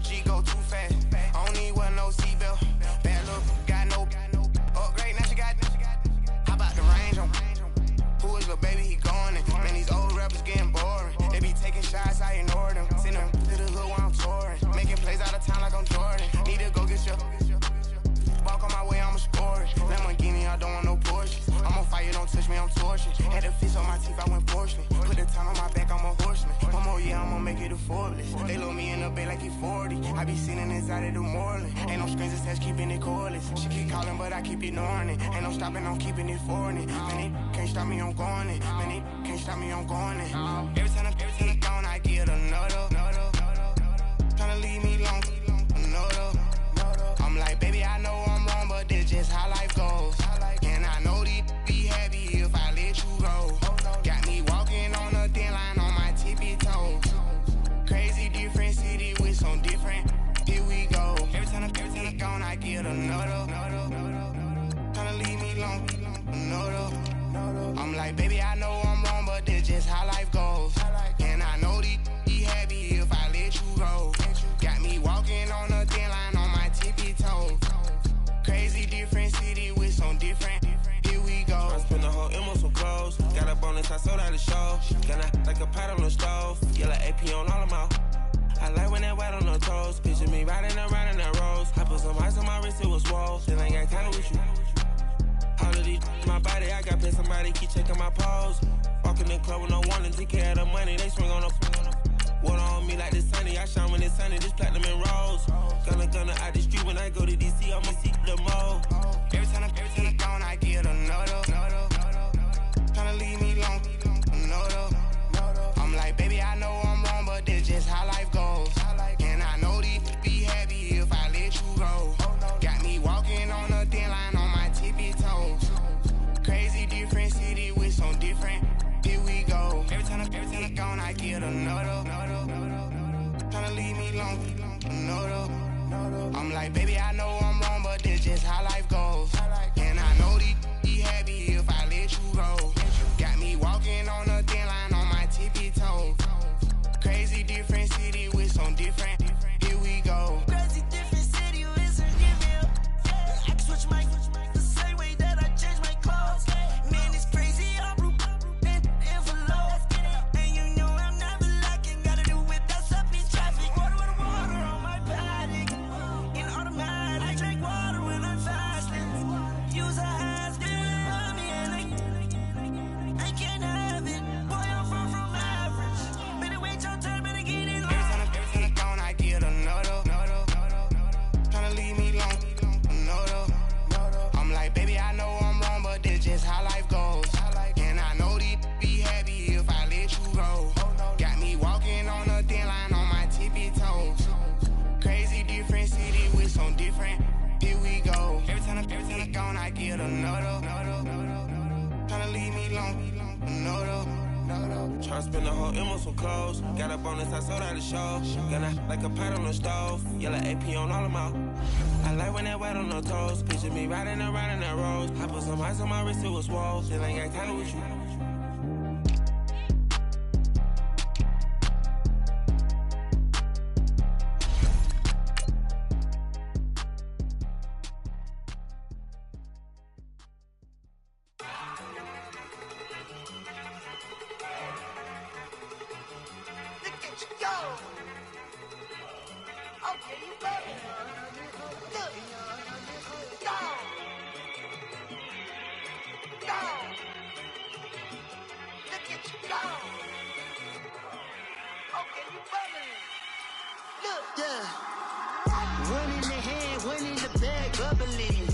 G go too fast. I don't need one no seatbelt. Bad little got no upgrade. Now she got. How about the range on? Who is the baby? He going in. Man, these old rappers getting boring. They be taking shots, I ignore them. Send them to the hood while I'm touring. Making plays out of town like I'm Jordan. Need to go get your. Walk on my way, I'ma score it. Lamborghini, I don't want no Porsches. I'm on fire, don't touch me, I'm torching. Had the fist on my teeth, I went porcelain. Put the time on my back, I'm a horseman. One more year, I'ma make it a Forbes. They load me in the bay like he 40. I be sitting inside of the Moreland. Ain't no strings attached, keeping it cordless. She keep calling, but I keep ignoring it. Ain't no stopping, I'm keeping it for it. Man, they can't stop me, I'm going it. Man, they can't stop me, I'm going it. Every time I'm gone, I get another. Tryna leave me long, another. I'm like, baby, I know I'm wrong, but this just how life goes. And I know these be happy if I let you go. Got me walking on a thin line on my tippy toes. Crazy different city with some different. Here we go. Every time I'm gone, I get another. Tryna leave me long, another. I'm like, baby, I know I'm wrong, but this just how life goes. And I know these be happy if I let you go. Got me walking on a thin line on my tippy toes. Crazy different city with some different. Here we go. I spend the whole M on some clothes. Got a bonus, I sold out the show. Got like a pot on the stove. Yellow AP on all of my. I like when that white on the toes. Picture me riding around in that rose. I put some ice on my wrist, it was swole. Still ain't got time with you. All of these my body, I got paid somebody keep checking my pose. Walking in the club with no warning, take care of the money. They swing on the. Water on me like the sunny, I shine when it's sunny, this platinum and rose. Gonna out the street when I go to DC, I'ma seek the mode. Every time I'm gone, I get another. Tryna leave me long, another. I'm like, baby, I know I'm wrong, but this just how life goes. And I know these be happy if I let you go. Got me walking on a thin line on my tippy toes. Crazy different city with some different. Here we go. Every time I'm gone, I get another. Tryna leave me long, another. I'm like, baby, I know I'm wrong, but this just how life goes. And I know these be happy if I let you go. Got me walking on a thin line on my tippy toes. Crazy different city with some different. Here we go. Crazy different city with some different. I can switch my the same way that I change my clothes. Man, it's crazy, I'm broke and envelope. And you know I'm never lacking. Gotta do it, that's up in traffic. Water with water on my body. In automatic, I drink water when I'm fasting. Use a has on me and I can't have it. Boy, I'm far from average. Better wait your turn, better get it long. Every time I'm gone, I get another. Tryna leave me long, another. I'm like, baby, I know I'm wrong, but this just how life goes. And I know these be happy if I let you go. Got me walking on a thin line on my tippy toes. Crazy different city with some different. Here we go. Every time I'm gone, I get another. Tryna leave me long, another. Tryna spend the whole M on some clothes. Got a bonus, I sold out the show. Got like a pot on the stove. Yellow AP on all of my. I like when that white on the toes. Picture me riding around in that rose. I put some ice on my wrist, it was swole. Still ain't got time with you. One in the hand, one in the bag, bubbling.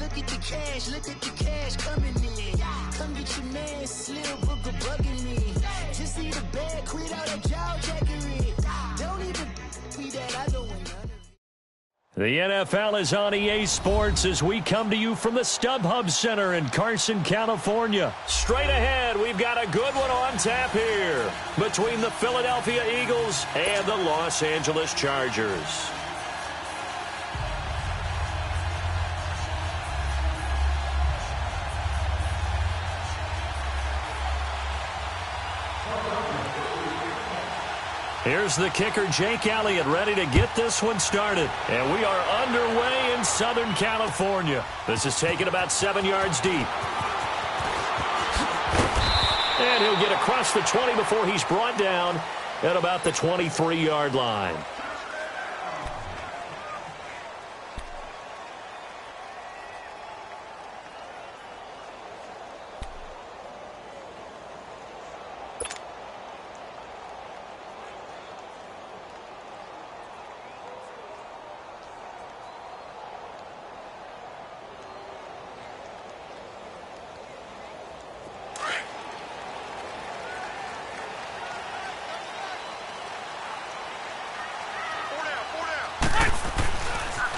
Look at the cash coming in. Come get your man, Slim Booker bugging me. Just see the bag, quit all that jaw jackery. Don't even be that, I don't want none of it. The NFL is on EA Sports as we come to you from the StubHub Center in Carson, California. Straight ahead, we've got a good one on tap here between the Philadelphia Eagles and the Los Angeles Chargers. Here's the kicker, Jake Elliott, ready to get this one started. And we are underway in Southern California. This is taken about 7 yards deep. And he'll get across the 20 before he's brought down at about the 23-yard line.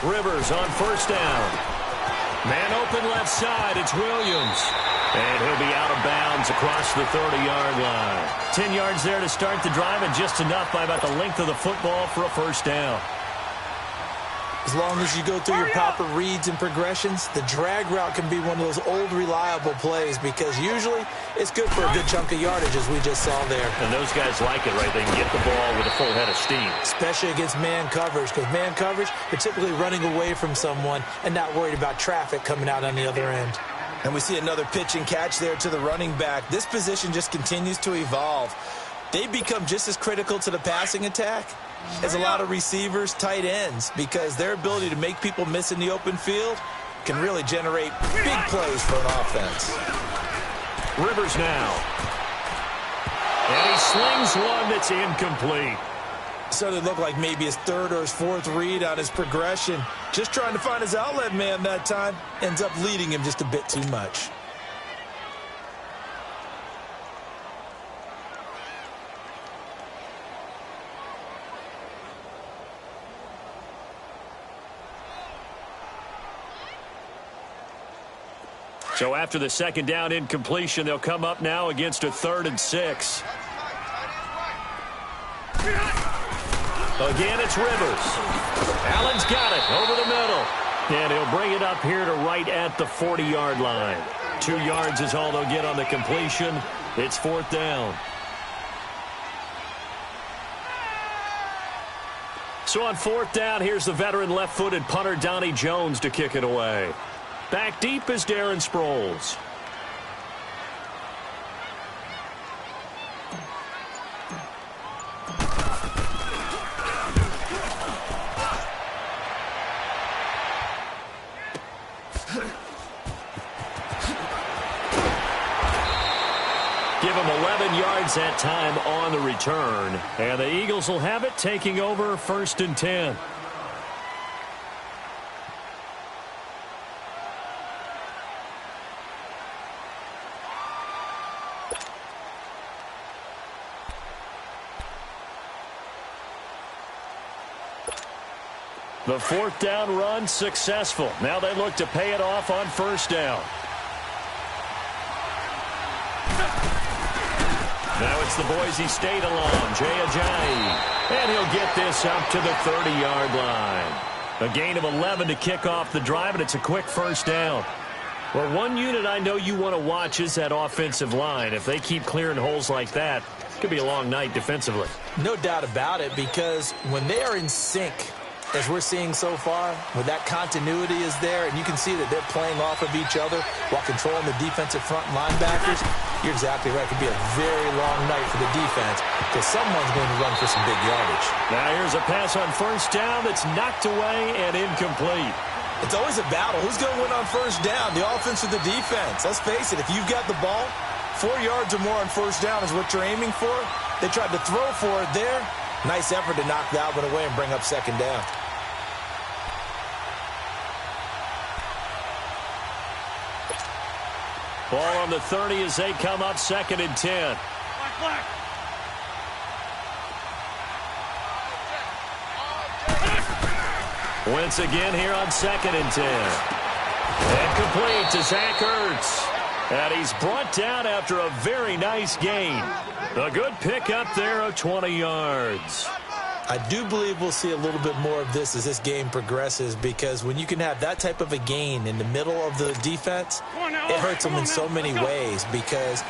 Rivers on first down. Man open left side. It's Williams. And he'll be out of bounds across the 30-yard line. 10 yards there to start the drive, and just enough by about the length of the football for a first down. As long as you go through your proper reads and progressions, the drag route can be one of those old reliable plays because usually it's good for a good chunk of yardage, as we just saw there. And those guys like it, right? They can get the ball with a full head of steam. Especially against man coverage, because man coverage, you're typically running away from someone and not worried about traffic coming out on the other end. And we see another pitch and catch there to the running back. This position just continues to evolve. They become just as critical to the passing attack as a lot of receivers, tight ends, because their ability to make people miss in the open field can really generate big plays for an offense. Rivers now. And he slings one that's incomplete. So it looked like maybe his third or his fourth read on his progression. Just trying to find his outlet man that time. Ends up leading him just a bit too much. So after the second down incompletion, they'll come up now against a 3rd and 6. Again, it's Rivers. Allen's got it over the middle. And he'll bring it up here to right at the 40-yard line. 2 yards is all they'll get on the completion. It's 4th down. So on 4th down, here's the veteran left-footed punter Donnie Jones to kick it away. Back deep is Darren Sproles. Give him 11 yards that time on the return. And the Eagles will have it, taking over 1st and 10. The 4th down run successful. Now they look to pay it off on 1st down. Now it's the Boise State alum, Jay Ajayi. And he'll get this up to the 30-yard line. A gain of 11 to kick off the drive, and it's a quick 1st down. Well, one unit I know you want to watch is that offensive line. If they keep clearing holes like that, it could be a long night defensively. No doubt about it, because when they are in sync, as we're seeing so far, when that continuity is there, and you can see that they're playing off of each other while controlling the defensive front linebackers, you're exactly right. It could be a very long night for the defense because someone's going to run for some big yardage. Now here's a pass on 1st down that's knocked away and incomplete. It's always a battle. Who's going to win on 1st down, the offense or the defense? Let's face it, if you've got the ball, 4 yards or more on 1st down is what you're aiming for. They tried to throw for it there. Nice effort to knock that one away and bring up 2nd down. Ball on the 30 as they come up 2nd and 10. Wentz again here on 2nd and 10. And complete to Zach Ertz. And he's brought down after a very nice gain. A good pickup there of 20 yards. I do believe we'll see a little bit more of this as this game progresses, because when you can have that type of a gain in the middle of the defense, it hurts them in so many ways, because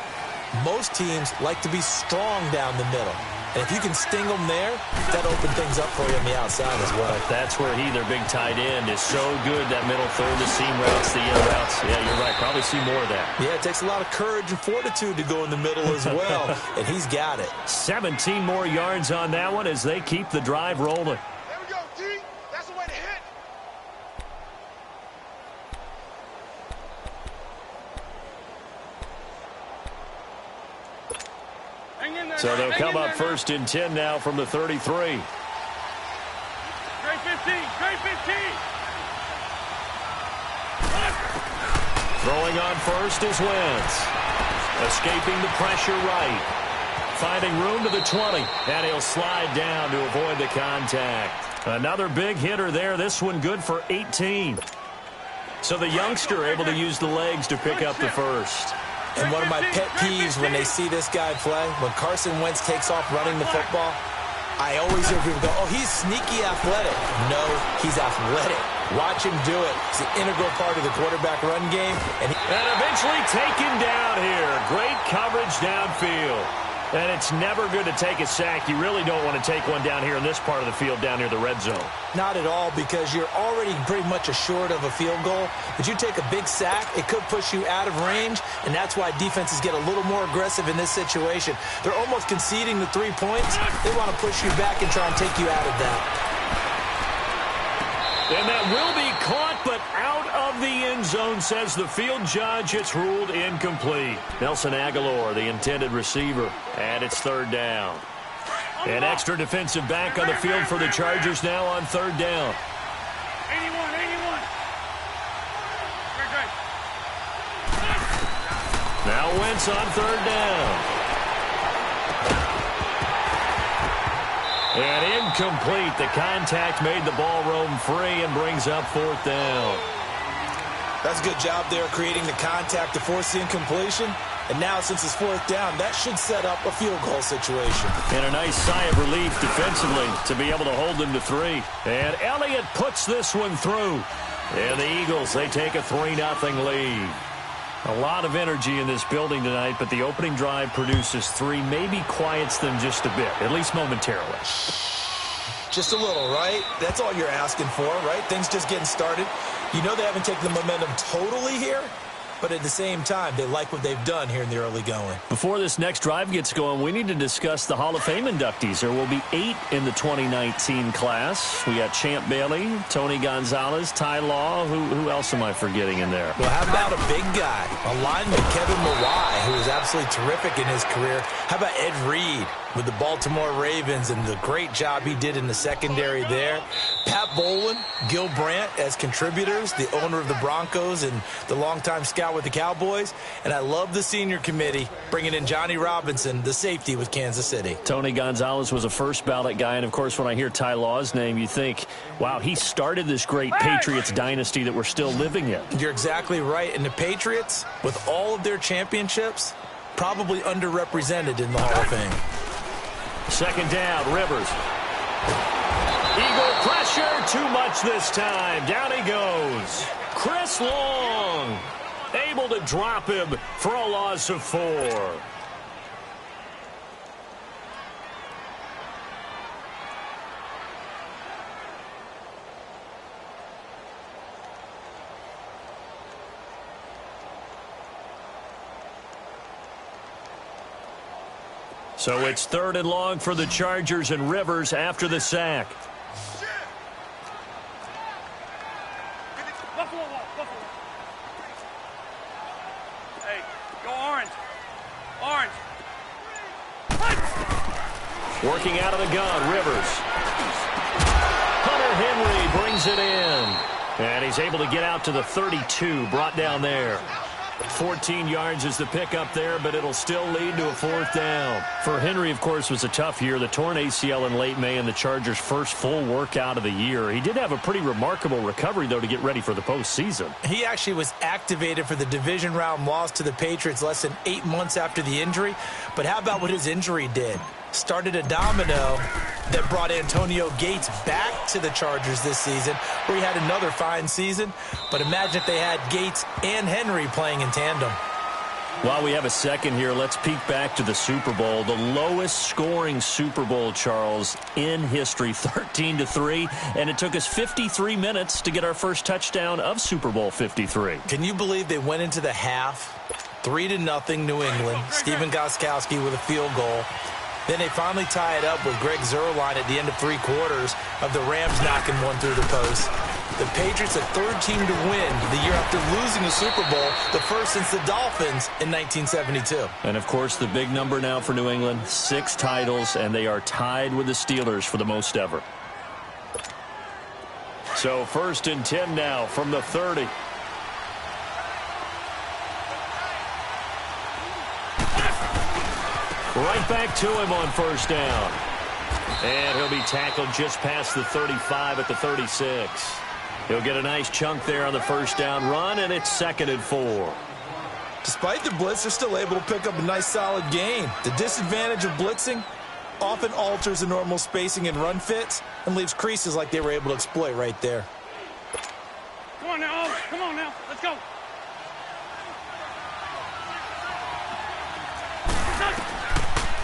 most teams like to be strong down the middle. And if you can sting them there, that opens things up for you on the outside as well. But that's where their big tight end, is so good, that middle third, the seam routes, the in routes. Yeah, you're right. Probably see more of that. Yeah, it takes a lot of courage and fortitude to go in the middle as well, and he's got it. 17 more yards on that one as they keep the drive rolling. There we go, D. That's the way to hit. So they'll come up first and 10 now from the 33. Great 15, great 15. Throwing on first is Wentz. Escaping the pressure right. Finding room to the 20. And he'll slide down to avoid the contact. Another big hitter there. This one good for 18. So the youngster able to use the legs to pick up the first. And one of my pet peeves when they see this guy play, when Carson Wentz takes off running the football, I always hear people go, oh, he's sneaky athletic. No, he's athletic. Watch him do it. It's an integral part of the quarterback run game. And eventually taken down here. Great coverage downfield. And it's never good to take a sack. You really don't want to take one down here in this part of the field down near the red zone. Not at all, because you're already pretty much assured of a field goal. But you take a big sack, it could push you out of range, and that's why defenses get a little more aggressive in this situation. They're almost conceding the 3 points. They want to push you back and try and take you out of that. And that will be caught, but out of the end zone, says the field judge. It's ruled incomplete. Nelson Aguilar, the intended receiver, and it's third down. An extra defensive back on the field for the Chargers now on third down. 81. Great. Now Wentz on third down. And incomplete. The contact made the ball roam free and brings up fourth down. That's a good job there creating the contact to force the incompletion. And now, since it's fourth down, that should set up a field goal situation. And a nice sigh of relief defensively to be able to hold them to 3. And Elliott puts this one through. And the Eagles, they take a 3-0 lead. A lot of energy in this building tonight, but the opening drive produces 3, maybe quiets them just a bit, at least momentarily. Just a little, right? That's all you're asking for, right? Things just getting started. You know they haven't taken the momentum totally here, but at the same time, they like what they've done here in the early going. Before this next drive gets going, we need to discuss the Hall of Fame inductees. There will be 8 in the 2019 class. We got Champ Bailey, Tony Gonzalez, Ty Law. Who else am I forgetting in there? Well, how about a big guy, a lineman, Kevin Mawai, who was absolutely terrific in his career. How about Ed Reed with the Baltimore Ravens and the great job he did in the secondary there? Pat Bowlen, Gil Brandt as contributors, the owner of the Broncos and the longtime scout with the Cowboys. And I love the senior committee bringing in Johnny Robinson, the safety with Kansas City. Tony Gonzalez was a first ballot guy. And, of course, when I hear Ty Law's name, you think, wow, he started this great Patriots dynasty that we're still living in. You're exactly right. And the Patriots, with all of their championships, probably underrepresented in the Hall of Fame. Second down, Rivers. Eagle pressure, too much this time. Down he goes. Chris Long able to drop him for a loss of 4. So it's third and long for the Chargers, and Rivers after the sack. Hey, go orange. Orange. Working out of the gun, Rivers. Hunter Henry brings it in. And he's able to get out to the 32, brought down there. 14 yards is the pickup there, but it'll still lead to a fourth down. For Henry, of course, was a tough year. The torn ACL in late May and the Chargers' first full workout of the year. He did have a pretty remarkable recovery, though, to get ready for the postseason. He actually was activated for the division round loss to the Patriots less than 8 months after the injury. But how about what his injury did? Started a domino that brought Antonio Gates back to the Chargers this season, where he had another fine season. But imagine if they had Gates and Henry playing in tandem. While we have a second here, let's peek back to the Super Bowl. The lowest scoring Super Bowl, Charles, in history, 13-3. And it took us 53 minutes to get our first touchdown of Super Bowl 53. Can you believe they went into the half 3-0 New England? Steven Gostkowski with a field goal. Then they finally tie it up with Greg Zuerlein at the end of 3 quarters of the Rams knocking one through the post. The Patriots, a third team to win the year after losing a Super Bowl, the first since the Dolphins in 1972. And, of course, the big number now for New England, 6 titles, and they are tied with the Steelers for the most ever. So 1st and 10 now from the 30. Right back to him on 1st down. And he'll be tackled just past the 35 at the 36. He'll get a nice chunk there on the 1st down run, and it's 2nd and 4. Despite the blitz, they're still able to pick up a nice solid gain. The disadvantage of blitzing often alters the normal spacing and run fits and leaves creases like they were able to exploit right there. Come on now. Come on now. Let's go.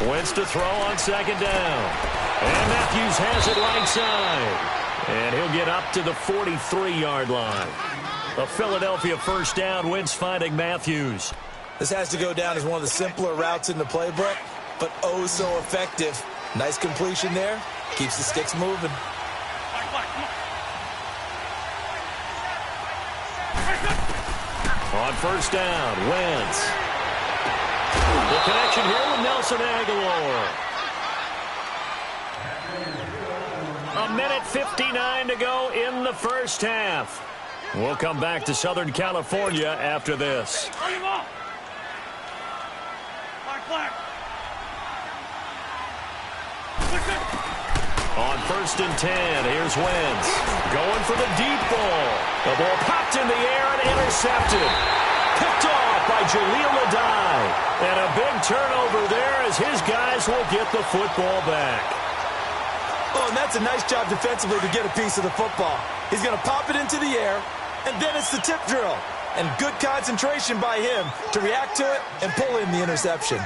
Wentz to throw on 2nd down. And Matthews has it right side. And he'll get up to the 43-yard line. A Philadelphia 1st down. Wentz finding Matthews. This has to go down as one of the simpler routes in the playbook, but oh so effective. Nice completion there. Keeps the sticks moving. On 1st down, Wentz. The connection here with Nelson Aguilar. 1:59 to go in the 1st half. We'll come back to Southern California after this. On 1st and 10, here's Wentz. Going for the deep ball. The ball popped in the air and intercepted. Picked off by Jaleel Adai. And a big turnover there as his guys will get the football back. Oh, and that's a nice job defensively to get a piece of the football. He's going to pop it into the air, and then it's the tip drill. And good concentration by him to react to it and pull in the interception.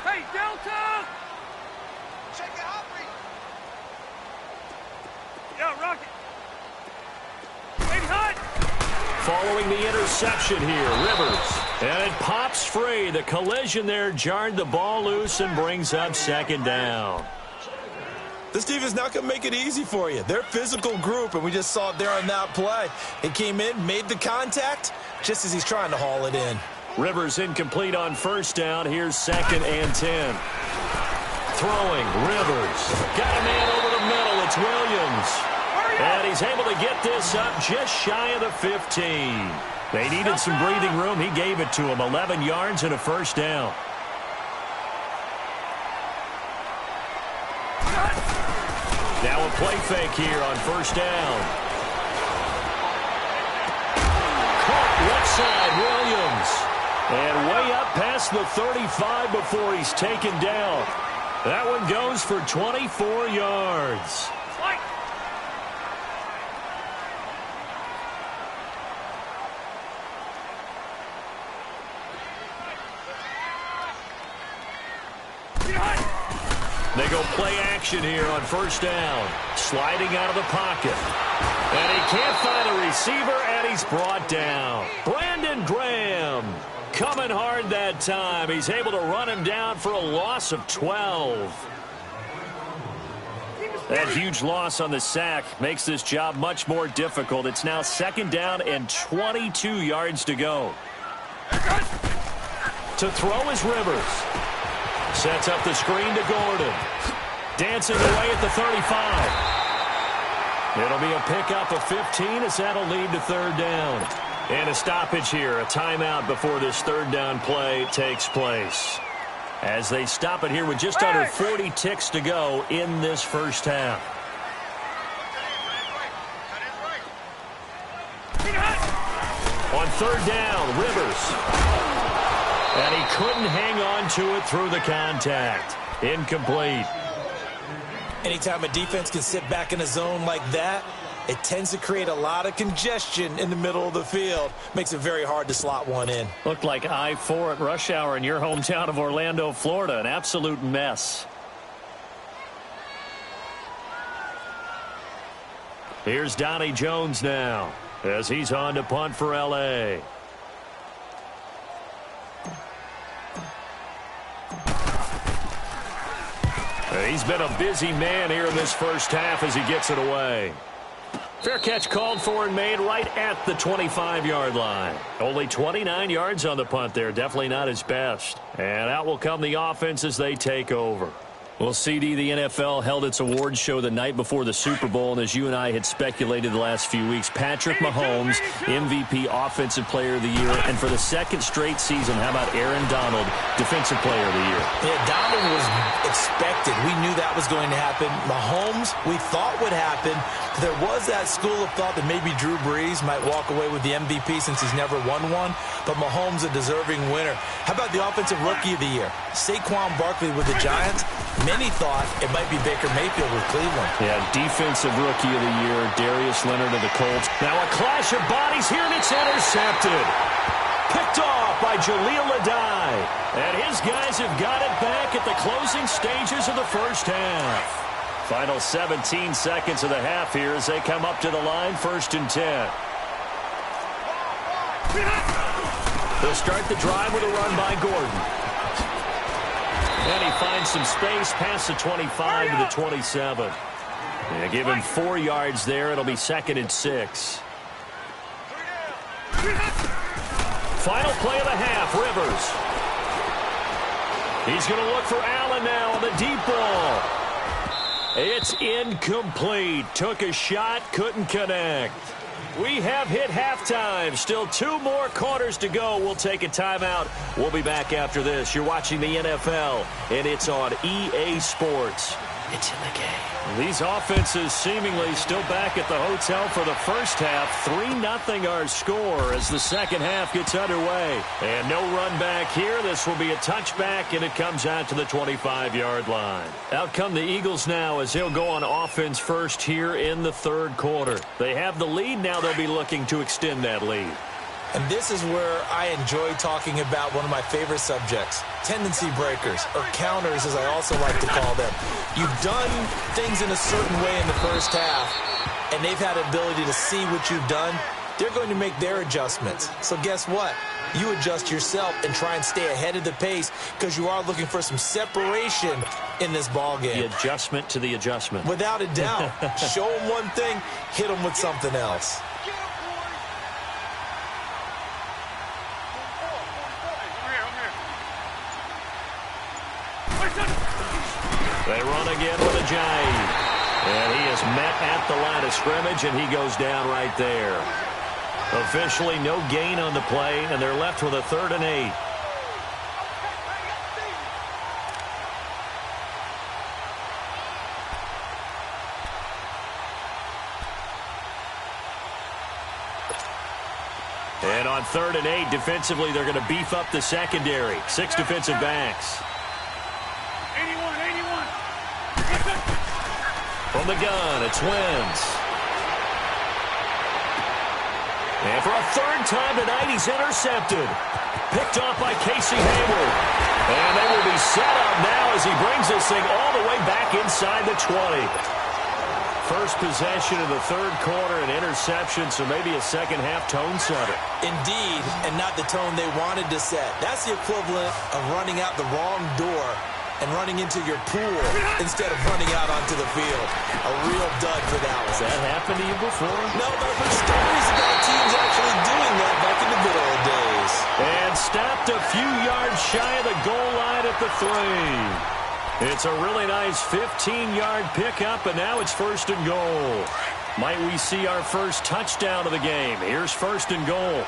Hey, Delta! Shake it up, yeah, Rocket. Following the interception here, Rivers. And it pops free. The collision there jarred the ball loose and brings up 2nd down. This team is not going to make it easy for you. They're a physical group, and we just saw it there on that play. He came in, made the contact, just as he's trying to haul it in. Rivers incomplete on 1st down. Here's 2nd and 10. Throwing, Rivers. Got a man over the middle. It's Williams. And he's able to get this up just shy of the 15. They needed some breathing room. He gave it to him. 11 yards and a 1st down. Now a play fake here on 1st down. Caught left side, Williams. And way up past the 35 before he's taken down. That one goes for 24 yards. They go play action here on 1st down. Sliding out of the pocket. And he can't find a receiver, and he's brought down. Brandon Graham coming hard that time. He's able to run him down for a loss of 12. That huge loss on the sack makes this job much more difficult. It's now 2nd down and 22 yards to go. To throw is Rivers. Sets up the screen to Gordon. Dancing away at the 35. It'll be a pickup of 15 as that'll lead to 3rd down. And a stoppage here, a timeout before this 3rd down play takes place. As they stop it here with just under 40 ticks to go in this 1st half. On 3rd down, Rivers. And he couldn't hang on to it through the contact. Incomplete. Anytime a defense can sit back in a zone like that It tends to create a lot of congestion in the middle of the field. Makes it very hard to slot one in. Looked like I-4 at rush hour in your hometown of Orlando, Florida. An absolute mess. Here's Donnie Jones now as he's on to punt for L.A. He's been a busy man here in this first half as he gets it away. Fair catch called for and made right at the 25-yard line. Only 29 yards on the punt there. Definitely not his best. And out will come the offense as they take over. Well, CD, the NFL held its awards show the night before the Super Bowl, and as you and I had speculated the last few weeks, Patrick Mahomes, MVP Offensive Player of the Year, and for the second straight season, how about Aaron Donald, Defensive Player of the Year? Yeah, Donald was expected. We knew that was going to happen. Mahomes, we thought would happen. There was that school of thought that maybe Drew Brees might walk away with the MVP since he's never won one, but Mahomes a deserving winner. How about the Offensive Rookie of the Year? Saquon Barkley with the Giants. Many thought it might be Baker Mayfield with Cleveland. Yeah, Defensive Rookie of the Year, Darius Leonard of the Colts. Now a clash of bodies here, and it's intercepted. Picked off by Jaleel Adai. And his guys have got it back at the closing stages of the first half. Final 17 seconds of the half here as they come up to the line, 1st and 10. They'll start the drive with a run by Gordon. And he finds some space past the 25 to the 27. Yeah, give him 4 yards there. It'll be 2nd and 6. Final play of the half, Rivers. He's going to look for Allen now on the deep ball. It's incomplete. Took a shot, couldn't connect. We have hit halftime. Still 2 more quarters to go. We'll take a timeout. We'll be back after this. You're watching the NFL, and it's on EA Sports. It's in the game. These offenses seemingly still back at the hotel for the first half. 3-0 our score as the second half gets underway. And no run back here. This will be a touchback, and it comes out to the 25-yard line. Out come the Eagles now as they'll go on offense first here in the third quarter. They have the lead. Now they'll be looking to extend that lead. And this is where I enjoy talking about one of my favorite subjects, tendency breakers, or counters as I also like to call them. You've done things in a certain way in the first half, and they've had the ability to see what you've done. They're going to make their adjustments. So guess what? You adjust yourself and try and stay ahead of the pace because you are looking for some separation in this ball game. The adjustment to the adjustment. Without a doubt. Show them one thing, hit them with something else. They run again with Ajayi. And he is met at the line of scrimmage, and he goes down right there. Officially no gain on the play, and they're left with a 3rd and 8. And on 3rd and 8, defensively, they're going to beef up the secondary. 6 defensive backs. From the gun, it's Wentz. And for a 3rd time tonight, he's intercepted. Picked off by Casey Hayward. And they will be set up now as he brings this thing all the way back inside the 20. First possession of the third quarter, an interception, so maybe a second half tone setter. Indeed, and not the tone they wanted to set. That's the equivalent of running out the wrong door and running into your pool instead of running out onto the field. A real dud for that one. Has that happened to you before? No, but I've heard stories about teams actually doing that back in the good old days. And stopped a few yards shy of the goal line at the 3. It's a really nice 15-yard pickup, and now it's 1st and goal. Might we see our first touchdown of the game? Here's 1st and goal.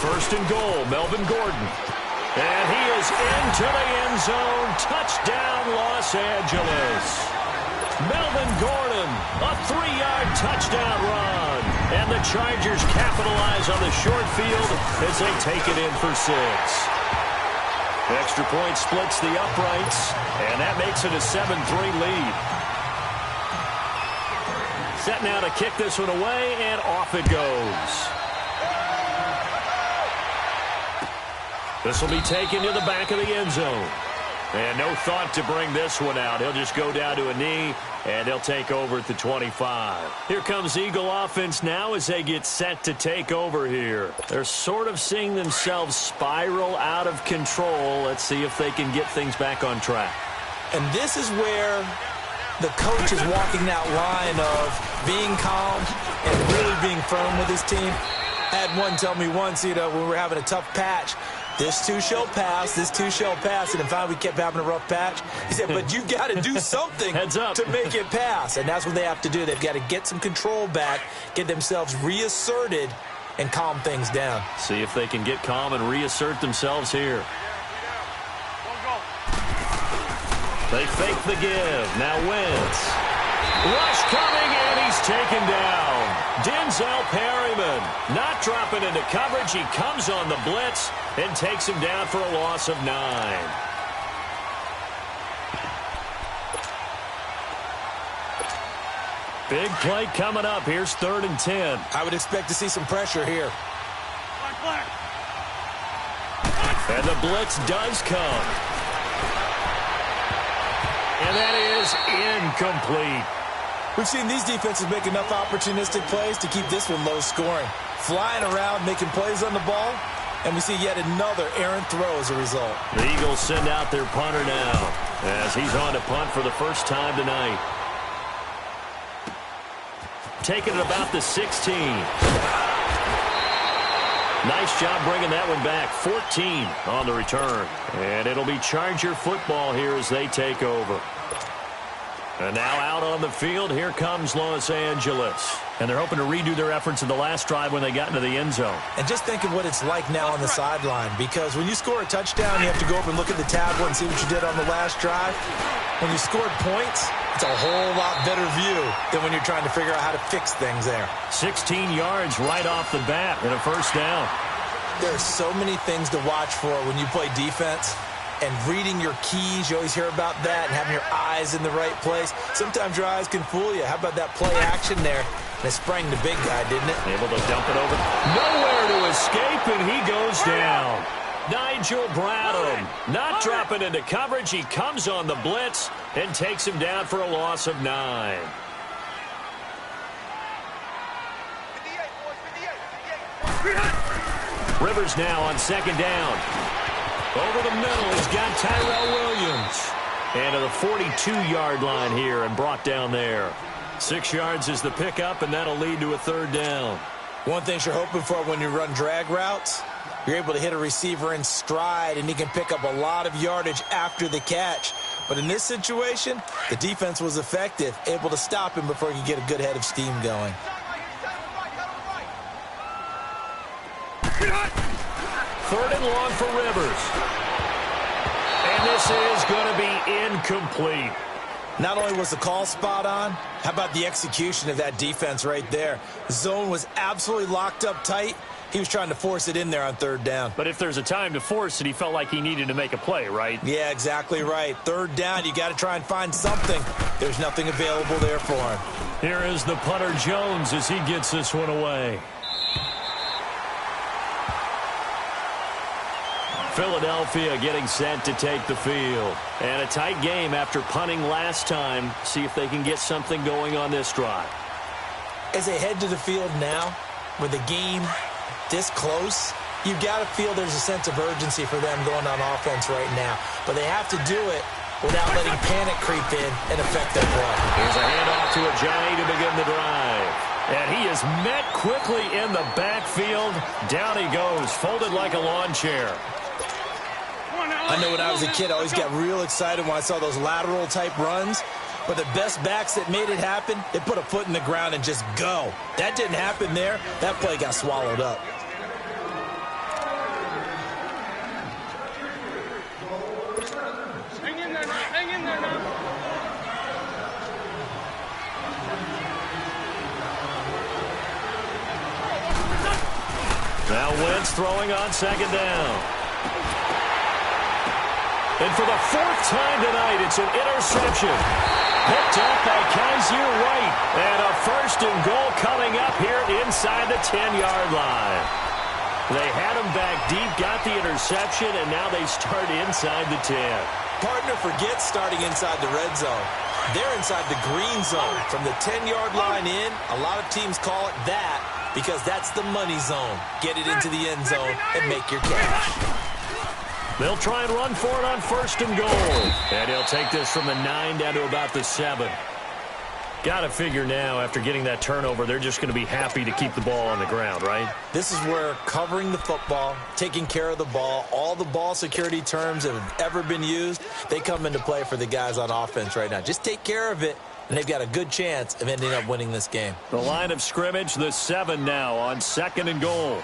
1st and goal, Melvin Gordon. And he is into the end zone. Touchdown, Los Angeles. Melvin Gordon, a 3-yard touchdown run. And the Chargers capitalize on the short field as they take it in for 6. Extra point splits the uprights, and that makes it a 7-3 lead. Set now to kick this one away, and off it goes. This will be taken to the back of the end zone. And no thought to bring this one out. He'll just go down to a knee, and they'll take over at the 25. Here comes Eagle offense now as they get set to take over here. They're sort of seeing themselves spiral out of control. Let's see if they can get things back on track. And this is where the coach is walking that line of being calm and really being firm with his team. I had one tell me once, when we were having a tough patch, this too shall pass, this too shall pass. And in fact, we kept having a rough patch. He said, but you've got to do something to make it pass. And that's what they have to do. They've got to get some control back, get themselves reasserted, and calm things down. See if they can get calm and reassert themselves here. They fake the give. Now Wentz. Rush coming, and he's taken down. Denzel Perryman not dropping into coverage. He comes on the blitz and takes him down for a loss of 9. Big play coming up. Here's 3rd and 10. I would expect to see some pressure here. And the blitz does come. And that is incomplete. We've seen these defenses make enough opportunistic plays to keep this one low scoring. Flying around, making plays on the ball, and we see yet another errant throw as a result. The Eagles send out their punter now as he's on to punt for the first time tonight. Taking it about the 16. Nice job bringing that one back. 14 on the return. And it'll be Charger football here as they take over. And now out on the field, here comes Los Angeles. And they're hoping to redo their efforts in the last drive when they got into the end zone. And just think of what it's like now on the sideline, because when you score a touchdown, you have to go over and look at the tablet and see what you did on the last drive. When you scored points, it's a whole lot better view than when you're trying to figure out how to fix things there. 16 yards right off the bat and a first down. There are so many things to watch for when you play defense. And reading your keys, you always hear about that, and having your eyes in the right place. Sometimes your eyes can fool you. How about that play action there? And it sprang the big guy, didn't it? Able to dump it over. Nowhere to escape, and he goes down. Nigel Bradham not dropping into coverage. He comes on the blitz and takes him down for a loss of 9. Rivers now on 2nd down. Over the middle, he's got Tyrell Williams. And to the 42-yard line here and brought down there. 6 yards is the pickup, and that'll lead to a 3rd down. One thing you're hoping for when you run drag routes, you're able to hit a receiver in stride, and he can pick up a lot of yardage after the catch. But in this situation, the defense was effective, able to stop him before he could get a good head of steam going. Third and long for Rivers. And this is going to be incomplete. Not only was the call spot on, how about the execution of that defense right there? The zone was absolutely locked up tight. He was trying to force it in there on 3rd down. But if there's a time to force it, he felt like he needed to make a play, right? Yeah, exactly right. 3rd down, you got to try and find something. There's nothing available there for him. Here is the punter Jones as he gets this one away. Philadelphia getting set to take the field. And a tight game after punting last time. See if they can get something going on this drive. As they head to the field now, with the game this close, you've got to feel there's a sense of urgency for them going on offense right now. But they have to do it without letting panic creep in and affect their play. Here's a handoff to Ajayi to begin the drive. And he is met quickly in the backfield. Down he goes, folded like a lawn chair. I know when I was a kid, I always got real excited when I saw those lateral-type runs. But the best backs that made it happen, they put a foot in the ground and just go. That didn't happen there. That play got swallowed up. Hang in there now. Hang in there now. Now Wentz throwing on 2nd down. And for the fourth time tonight, it's an interception. Picked up by Kaiser White. And a first and goal coming up here inside the 10-yard line. They had him back deep, got the interception, and now they start inside the 10. Partner forgets starting inside the red zone. They're inside the green zone. From the 10-yard line in, a lot of teams call it that because that's the money zone. Get it into the end zone and make your cash. They'll try and run for it on first and goal. And he'll take this from the 9 down to about the 7. Got to figure now, after getting that turnover, they're just going to be happy to keep the ball on the ground, right? This is where covering the football, taking care of the ball, all the ball security terms that have ever been used, they come into play for the guys on offense right now. Just take care of it, and they've got a good chance of ending up winning this game. The line of scrimmage, the 7 now on second and goal.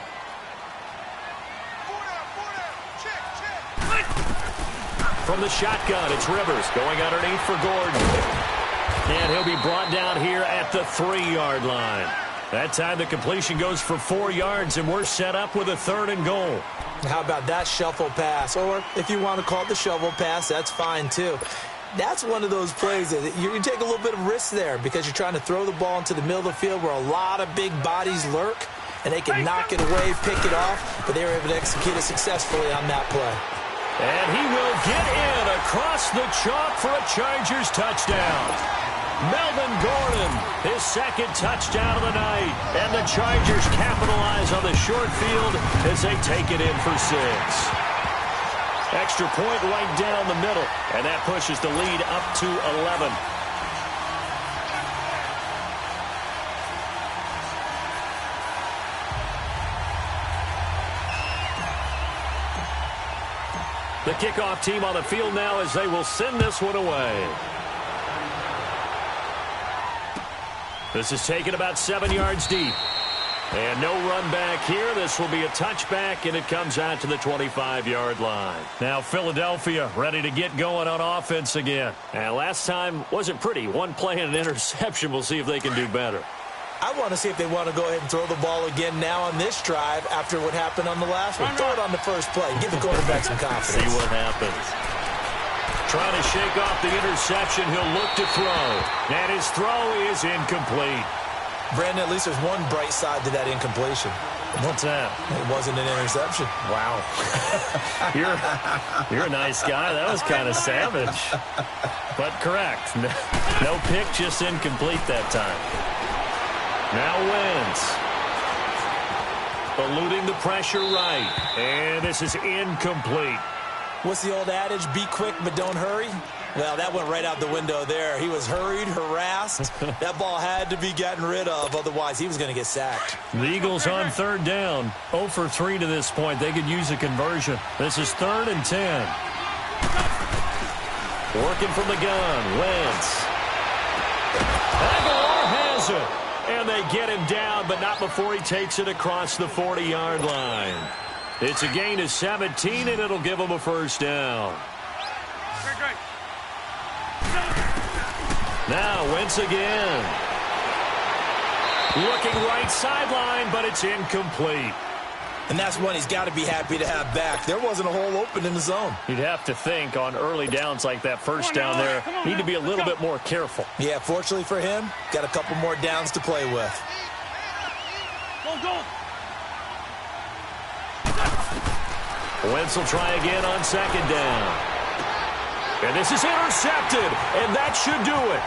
From the shotgun, it's Rivers going underneath for Gordon. And he'll be brought down here at the 3-yard line. That time the completion goes for 4 yards, and we're set up with a 3rd and goal. How about that shuffle pass? Or if you want to call it the shovel pass, that's fine too. That's one of those plays that you take a little bit of risk there because you're trying to throw the ball into the middle of the field where a lot of big bodies lurk, and they can knock it away, pick it off, but they were able to execute it successfully on that play. And he will get in across the chalk for a Chargers touchdown. Melvin Gordon, his 2nd touchdown of the night. And the Chargers capitalize on the short field as they take it in for 6. Extra point right down the middle. And that pushes the lead up to 11. The kickoff team on the field now as they will send this one away. This is taken about 7 yards deep. And no run back here. This will be a touchback, and it comes out to the 25-yard line. Now Philadelphia ready to get going on offense again. And last time wasn't pretty. One play and an interception. We'll see if they can do better. I want to see if they want to go ahead and throw the ball again now on this drive after what happened on the last one. Throw it on the first play. Give the quarterback some confidence. See what happens. Trying to shake off the interception. He'll look to throw. And his throw is incomplete. Brandon, at least there's one bright side to that incompletion. What's that? It wasn't an interception. Wow. You're a nice guy. That was kind of savage. But correct. No pick, just incomplete that time. Now Wentz. Eluding the pressure right. And this is incomplete. What's the old adage? Be quick, but don't hurry. Well, that went right out the window there. He was hurried, harassed. That ball had to be gotten rid of. Otherwise, he was going to get sacked. The Eagles on 3rd down. 0 for 3 to this point. They could use a conversion. This is 3rd and 10. Working from the gun. Wentz. Aguilar has it. And they get him down, but not before he takes it across the 40-yard line. It's a gain of 17, and it'll give him a first down. Now Wentz again. Looking right sideline, but it's incomplete. And that's one he's got to be happy to have back. There wasn't a hole open in the zone. You'd have to think on early downs like that first down there, need to be a little bit more careful. Yeah, fortunately for him, got a couple more downs to play with. Go. Wentz will try again on 2nd down. And this is intercepted, and that should do it.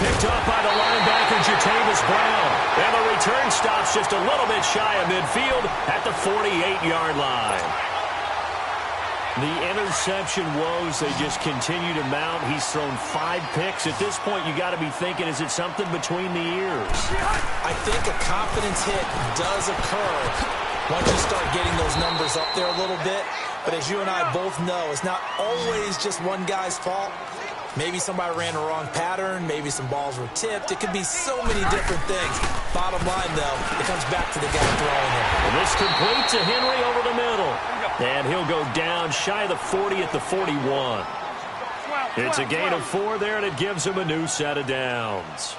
Picked up by the linebacker, Jatavis Brown. And the return stops just a little bit shy of midfield at the 48-yard line. The interception woes, they just continue to mount. He's thrown 5 picks. At this point, you got to be thinking, is it something between the ears? I think a confidence hit does occur once you start getting those numbers up there a little bit. But as you and I both know, it's not always just one guy's fault. Maybe somebody ran the wrong pattern. Maybe some balls were tipped. It could be so many different things. Bottom line, though, it comes back to the guy throwing it. And this complete to Henry over the middle. And he'll go down shy of the 40 at the 41. It's a gain of 4 there, and it gives him a new set of downs.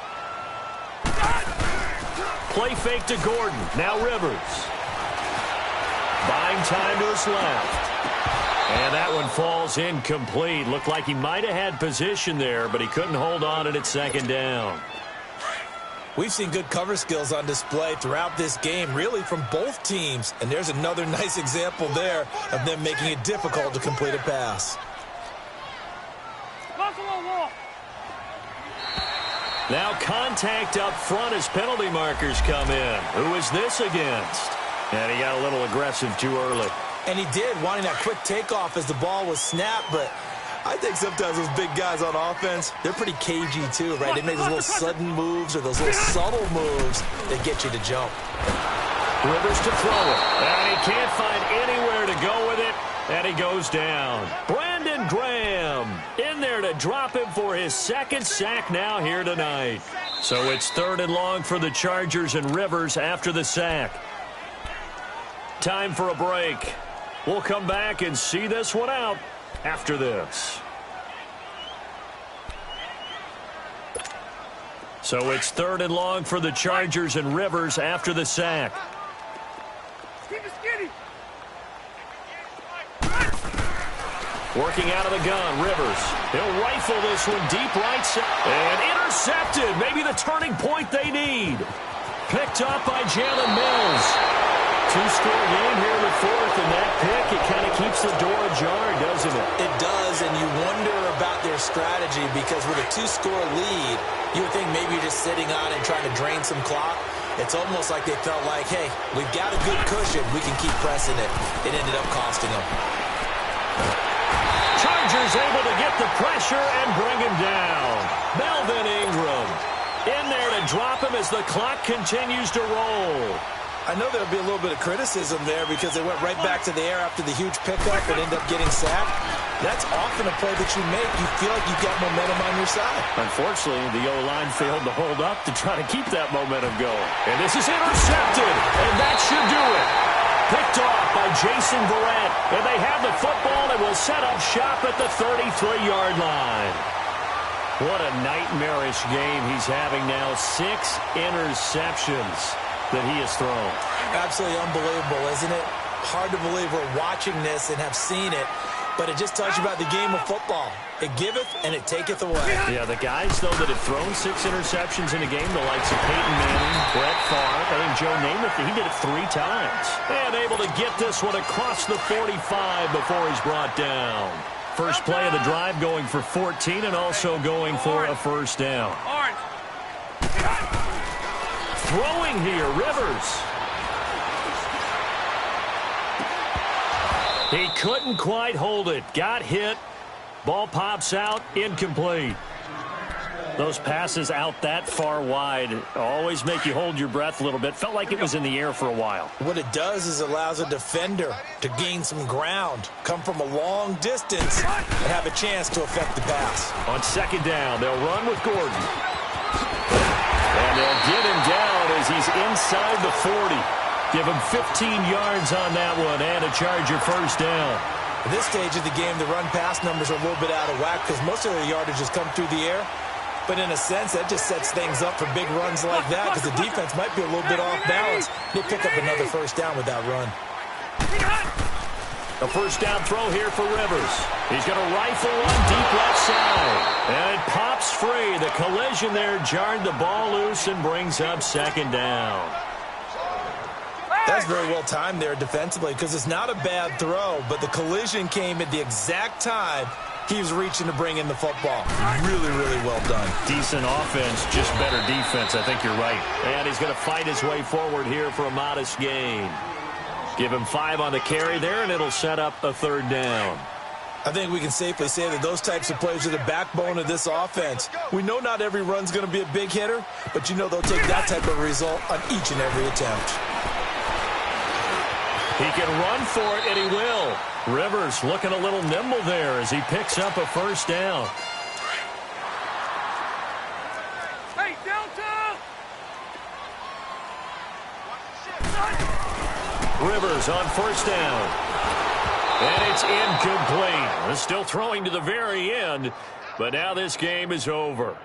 Play fake to Gordon. Now Rivers. Buying time to his left. And that one falls incomplete. Looked like he might have had position there, but he couldn't hold on at second down. We've seen good cover skills on display throughout this game, really from both teams. And there's another nice example there of them making it difficult to complete a pass. Now contact up front as penalty markers come in. Who is this against? And he got a little aggressive too early. And he did, wanting that quick takeoff as the ball was snapped, but I think sometimes those big guys on offense, they're pretty cagey too, right? They make those little sudden moves or those little subtle moves that get you to jump. Rivers to throw it. And he can't find anywhere to go with it, and he goes down. Brandon Graham in there to drop him for his second sack now here tonight. So it's 3rd and long for the Chargers, and Rivers after the sack. Time for a break. We'll come back and see this one out after this. So it's 3rd and long for the Chargers, and Rivers after the sack. Working out of the gun, Rivers. He'll rifle this one deep right side. And intercepted. Maybe the turning point they need. Picked up by Jalen Mills. Two-score game here in the 4th, and that pick, it kind of keeps the door ajar, doesn't it? It does, and you wonder about their strategy because with a 2-score lead, you would think maybe you're just sitting on and trying to drain some clock. It's almost like they felt like, hey, we've got a good cushion. We can keep pressing it. It ended up costing them. Chargers able to get the pressure and bring him down. Melvin Ingram in there to drop him as the clock continues to roll. I know there'll be a little bit of criticism there because they went right back to the air after the huge pickup and ended up getting sacked. That's often a play that you make. You feel like you've got momentum on your side. Unfortunately, the O-line failed to hold up to try to keep that momentum going. And this is intercepted, and that should do it. Picked off by Jason Verrett, and they have the football and will set up shop at the 33-yard line. What a nightmarish game he's having now. 6 interceptions that he has thrown. Absolutely unbelievable, isn't it? Hard to believe we're watching this and have seen it, but it just tells you about the game of football. It giveth and it taketh away. Yeah, the guys, though, that have thrown 6 interceptions in a game, the likes of Peyton Manning, Brett Favre, I think Joe Namath, he did it 3 times. And able to get this one across the 45 before he's brought down. First play of the drive going for 14 and also going for a first down. Throwing here, Rivers. He couldn't quite hold it. Got hit. Ball pops out. Incomplete. Those passes out that far wide always make you hold your breath a little bit. Felt like it was in the air for a while. What it does is allows a defender to gain some ground, come from a long distance, and have a chance to affect the pass. On second down, they'll run with Gordon. And they'll get him down as he's inside the 40. Give him 15 yards on that one and a Charger first down. At this stage of the game, the run-pass numbers are a little bit out of whack because most of their yardage has come through the air. But in a sense, that just sets things up for big runs like that because the defense might be a little bit off balance. They pick up another first down with that run. A first down throw here for Rivers. He's going to rifle one deep left side. And it pops free. The collision there jarred the ball loose and brings up second down. That's very well timed there defensively because it's not a bad throw, but the collision came at the exact time he was reaching to bring in the football. Really, really well done. Decent offense, just better defense. I think you're right. And he's going to fight his way forward here for a modest gain. Give him 5 on the carry there, and it'll set up a third down. I think we can safely say that those types of plays are the backbone of this offense. We know not every run's going to be a big hitter, but you know they'll take that type of result on each and every attempt. He can run for it, and he will. Rivers looking a little nimble there as he picks up a first down. Hey, Delta! Rivers on first down. And it's incomplete. They're still throwing to the very end, but now this game is over.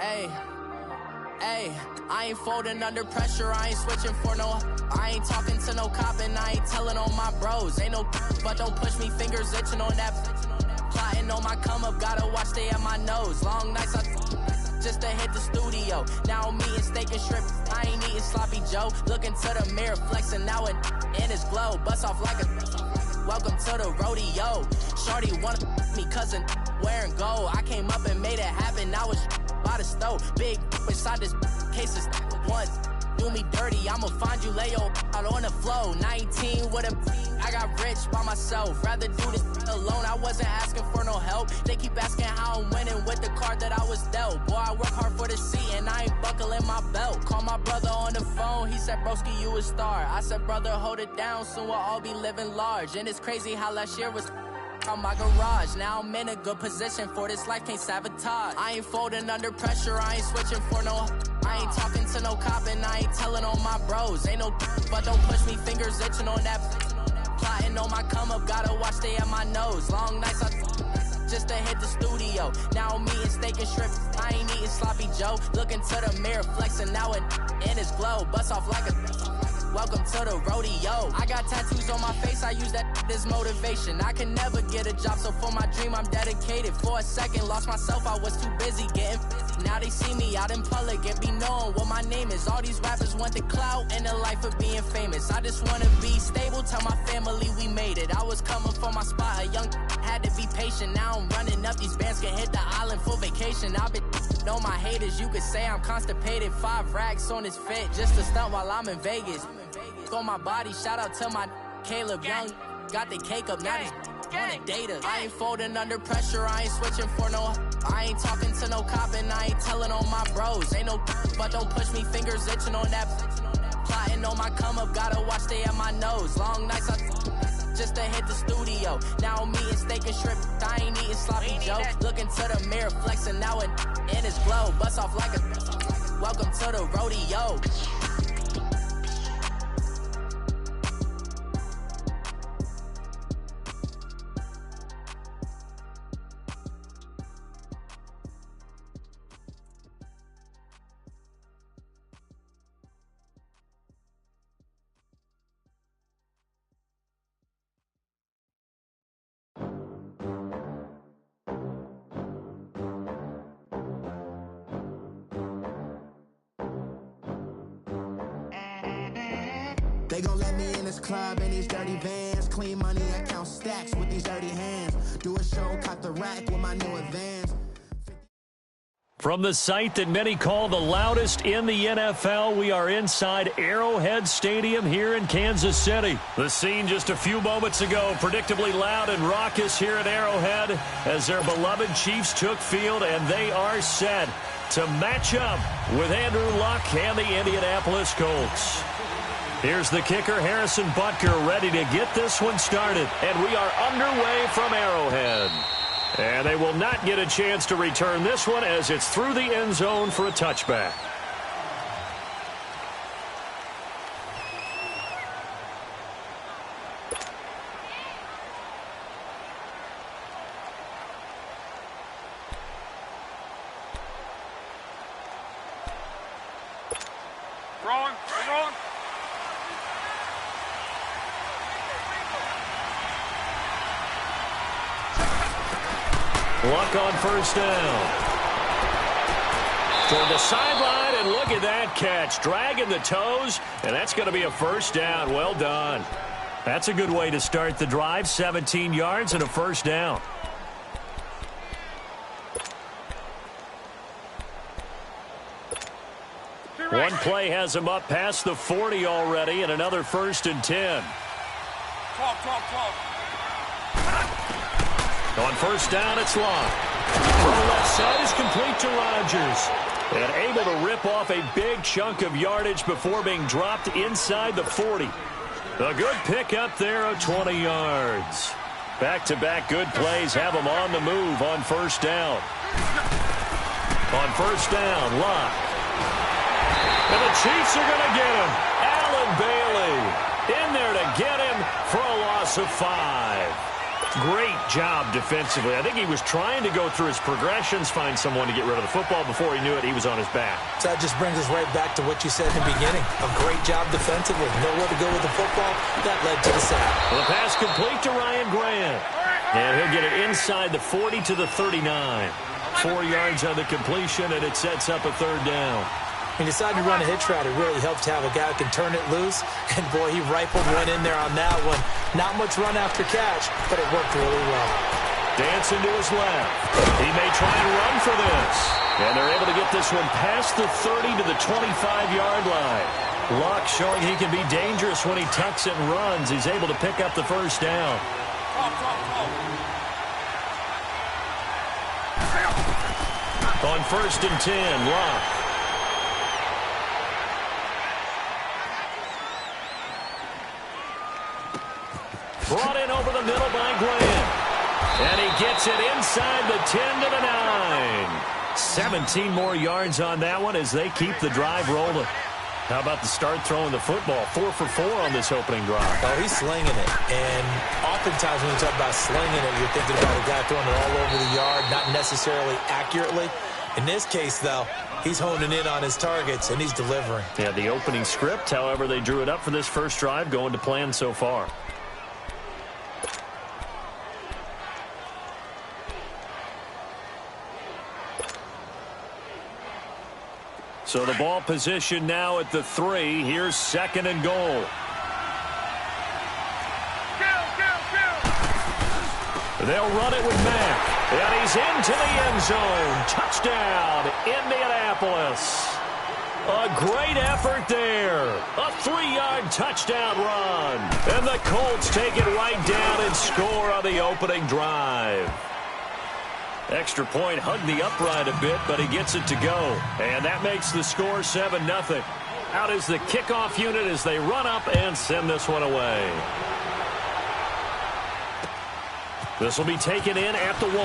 Hey, I ain't folding under pressure, I ain't switching for no. I ain't talking to no cop and I ain't telling on my bros. Ain't no but don't push me, fingers itching on that. Plotting on my come up, gotta watch stay at my nose. Long nights just to hit the studio. Now I'm eating steak and shrimp, I ain't eating sloppy Joe. Looking to the mirror, flexing now in his glow. Bust off like a welcome to the rodeo. Shorty wanna me cousin wearing gold. I came up and made it happen, I was by the stove. Big inside this case is once. Do me dirty, I'ma find you, lay your out on the flow. 19 with a I got rich by myself. Rather do this alone, I wasn't asking for no help. They keep asking how I'm winning with the card that I was dealt. Boy, I work hard for the seat and I ain't buckling my belt. Call my brother on the phone, he said, broski, you a star. I said, brother, hold it down, soon we'll all be living large. And it's crazy how last year was on my garage. Now I'm in a good position for this life, can't sabotage. I ain't folding under pressure, I ain't switching for no. I ain't talking to no cop and I ain't telling on my bros. Ain't no but don't push me, fingers itching on that. Plotting on my come up, gotta watch stay at my nose. Long nights just to hit the studio. Now I'm eating steak and shrimp, I ain't eating sloppy Joe. Looking to the mirror, flexing now in his glow. Bust off like a welcome to the rodeo. I got tattoos on my face, I use that as motivation. I can never get a job, so for my dream I'm dedicated. For a second, lost myself, I was too busy getting now they see me out in public and be knowing what my name is. All these rappers want the clout and the life of being famous. I just wanna be stable, tell my family we made it. I was coming for my spot, a young had to be patient. Now I'm running up, these bands can hit the island for vacation. I've been know my haters, you could say I'm constipated. 5 racks on his fit, just to stunt while I'm in Vegas. On my body, shout out to my Caleb Young. Got the cake up, now he's on a data. I ain't folding under pressure, I ain't switching for no. I ain't talking to no cop and I ain't telling on my bros. Ain't no but don't push me, fingers itching on that. Plotting on my come up, gotta watch stay at my nose. Long nights just to hit the studio. Now I'm eating steak and shrimp, I ain't eating sloppy Joe. Looking to the mirror, flexing now in his glow. Bust off like a welcome to the rodeo. They gon' let me in this club in these dirty vans. Clean money, I count stacks with these dirty hands. Do a show, cop the rack with my new advance. From the site that many call the loudest in the NFL, we are inside Arrowhead Stadium here in Kansas City. The scene just a few moments ago, predictably loud and raucous here at Arrowhead as their beloved Chiefs took field, and they are set to match up with Andrew Luck and the Indianapolis Colts. Here's the kicker, Harrison Butker, ready to get this one started. And we are underway from Arrowhead. And they will not get a chance to return this one as it's through the end zone for a touchback. Throwing. Luck on first down. Toward the sideline, and look at that catch. Dragging the toes, and that's going to be a first down. Well done. That's a good way to start the drive. 17 yards and a first down. One play has him up past the 40 already, and another 1st and 10. 12. On first down, it's Long. From the left side is complete to Rodgers. And able to rip off a big chunk of yardage before being dropped inside the 40. A good pickup there of 20 yards. Back-to-back good plays have him on the move on first down. On first down, Luck. And the Chiefs are going to get him. Allen Bailey in there to get him for a loss of 5. Great job defensively. I think he was trying to go through his progressions, find someone to get rid of the football. Before he knew it, he was on his back. So that just brings us right back to what you said in the beginning. A great job defensively. Nowhere to go with the football. That led to the sack. Well, the pass complete to Ryan Grant. And he'll get it inside the 40 to the 39. 4 yards on the completion, and it sets up a third down. He decided to run a hitch route. It really helps to have a guy who can turn it loose. And, boy, he rifled one in there on that one. Not much run after catch, but it worked really well. Dancing to his left. He may try and run for this. And they're able to get this one past the 30 to the 25-yard line. Luck showing he can be dangerous when he tucks it and runs. He's able to pick up the first down. On 1st and 10, Luck. Brought in over the middle by Grant. And he gets it inside the 10 to the 9. 17 more yards on that one as they keep the drive rolling. How about the start throwing the football? 4 for 4 on this opening drive. Oh, he's slinging it. And oftentimes when you talk about slinging it, you're thinking about a guy throwing it all over the yard, not necessarily accurately. In this case, though, he's honing in on his targets, and he's delivering. Yeah, the opening script, however they drew it up for this first drive, going to plan so far. So the ball position now at the 3. Here's 2nd and goal. They'll run it with Mack. And he's into the end zone. Touchdown, Indianapolis. A great effort there. A 3-yard touchdown run. And the Colts take it right down and score on the opening drive. Extra point hugged the upright a bit, but he gets it to go. And that makes the score 7-0. Out is the kickoff unit as they run up and send this one away. This will be taken in at the 1.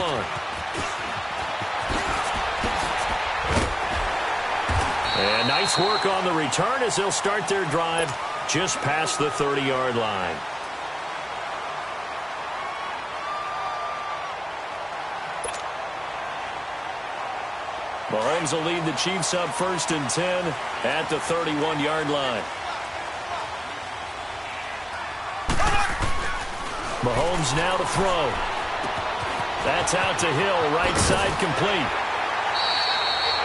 And nice work on the return as they'll start their drive just past the 30-yard line. Mahomes will lead the Chiefs up 1st and 10 at the 31-yard line. Mahomes now to throw. That's out to Hill, right side complete.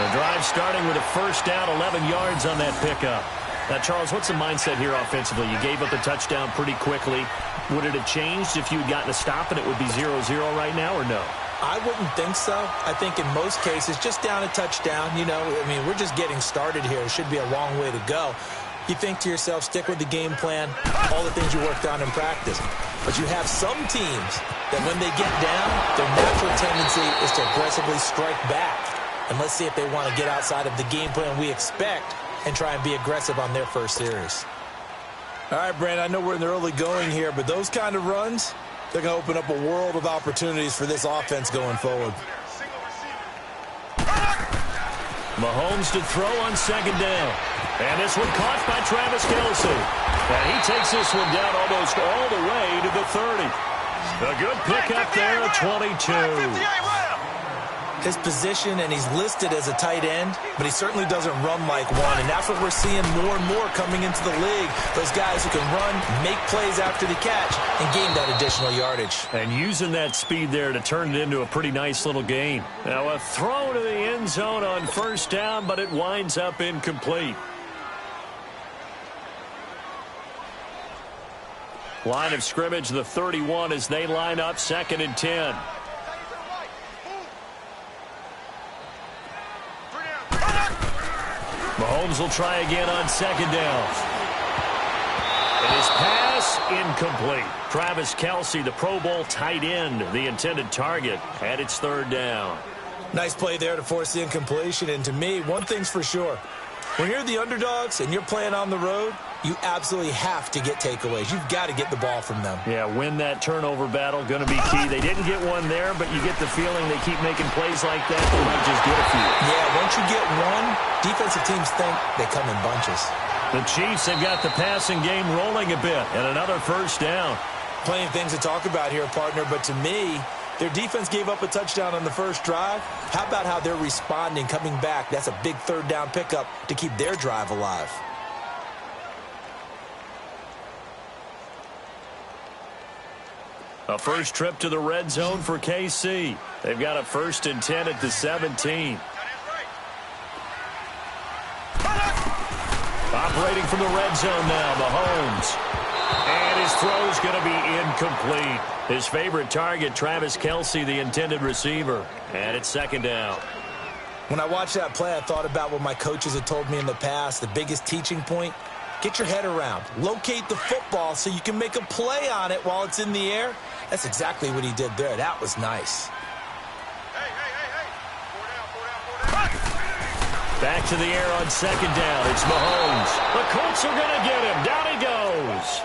The drive starting with a first down, 11 yards on that pickup. Now, Charles, what's the mindset here offensively? You gave up a touchdown pretty quickly. Would it have changed if you had gotten a stop and it would be 0-0 right now, or no? I wouldn't think so. I think in most cases, just down a touchdown, you know, I mean, we're just getting started here. It should be a long way to go. You think to yourself, stick with the game plan, all the things you worked on in practice. But you have some teams that when they get down, their natural tendency is to aggressively strike back. And let's see if they want to get outside of the game plan we expect and try and be aggressive on their first series. All right, Brandon, I know we're in the early going here, but those kind of runs, they're going to open up a world of opportunities for this offense going forward. Mahomes to throw on 2nd down. And this one caught by Travis Kelce. And he takes this one down almost all the way to the 30. A good pickup there at 22. His position, and he's listed as a tight end, but he certainly doesn't run like one, and that's what we're seeing more and more coming into the league. Those guys who can run, make plays after the catch, and gain that additional yardage. And using that speed there to turn it into a pretty nice little gain. Now a throw to the end zone on 1st down, but it winds up incomplete. Line of scrimmage, the 31, as they line up 2nd and 10. Mahomes will try again on 2nd down. And his pass incomplete. Travis Kelce, the Pro Bowl tight end, the intended target, and it's 3rd down. Nice play there to force the incompletion. And to me, one thing's for sure. When you're the underdogs and you're playing on the road, you absolutely have to get takeaways. You've got to get the ball from them. Yeah, win that turnover battle, going to be key. They didn't get one there, but you get the feeling they keep making plays like that, they might just get a few. Yeah, once you get one, defensive teams think they come in bunches. The Chiefs have got the passing game rolling a bit, and another 1st down. Plenty of things to talk about here, partner, but to me, their defense gave up a touchdown on the first drive. How about how they're responding, coming back? That's a big third down pickup to keep their drive alive. A first trip to the red zone for KC. They've got a 1st and 10 at the 17. Operating from the red zone now, Mahomes. And his throw's going to be incomplete. His favorite target, Travis Kelce, the intended receiver. And it's 2nd down. When I watched that play, I thought about what my coaches had told me in the past. The biggest teaching point, get your head around. Locate the football so you can make a play on it while it's in the air. That's exactly what he did there. That was nice. Back to the air on 2nd down. It's Mahomes. The Colts are going to get him. Down he goes.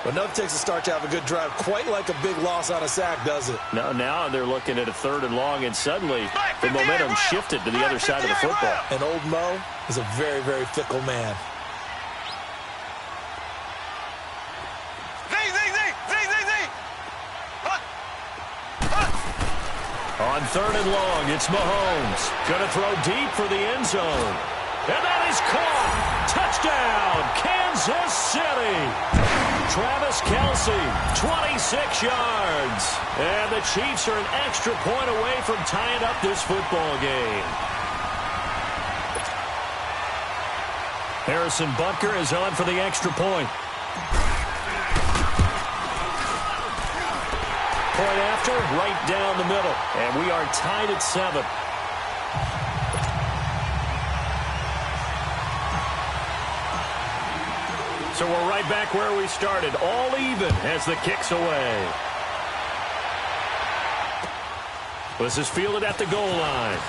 But enough takes a start to have a good drive. Quite like a big loss on a sack, does it? No, now they're looking at a 3rd and long, and suddenly the momentum shifted to the other side of the football. And old Mo is a very, very fickle man. On 3rd and long, it's Mahomes. Going to throw deep for the end zone. And that is caught. Touchdown, Kansas City. Travis Kelce, 26 yards. And the Chiefs are an extra point away from tying up this football game. Harrison Butker is on for the extra point. Point after, right down the middle. And we are tied at 7. So we're right back where we started. All even as the kick's away. This is fielded at the goal line.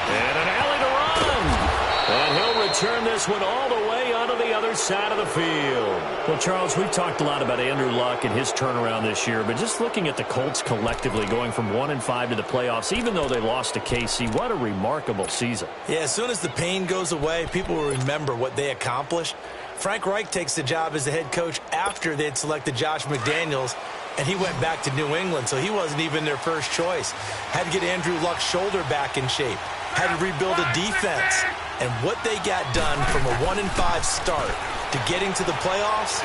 And an alley to run. And he'll return this one all the way onto the other side of the field. Well, Charles, we've talked a lot about Andrew Luck and his turnaround this year, but just looking at the Colts collectively going from 1-5 to the playoffs, even though they lost to KC, what a remarkable season. Yeah, as soon as the pain goes away, people will remember what they accomplished. Frank Reich takes the job as the head coach after they'd selected Josh McDaniels, and he went back to New England, so he wasn't even their first choice. Had to get Andrew Luck's shoulder back in shape. Had to rebuild a defense. And what they got done from a 1-5 start to getting to the playoffs,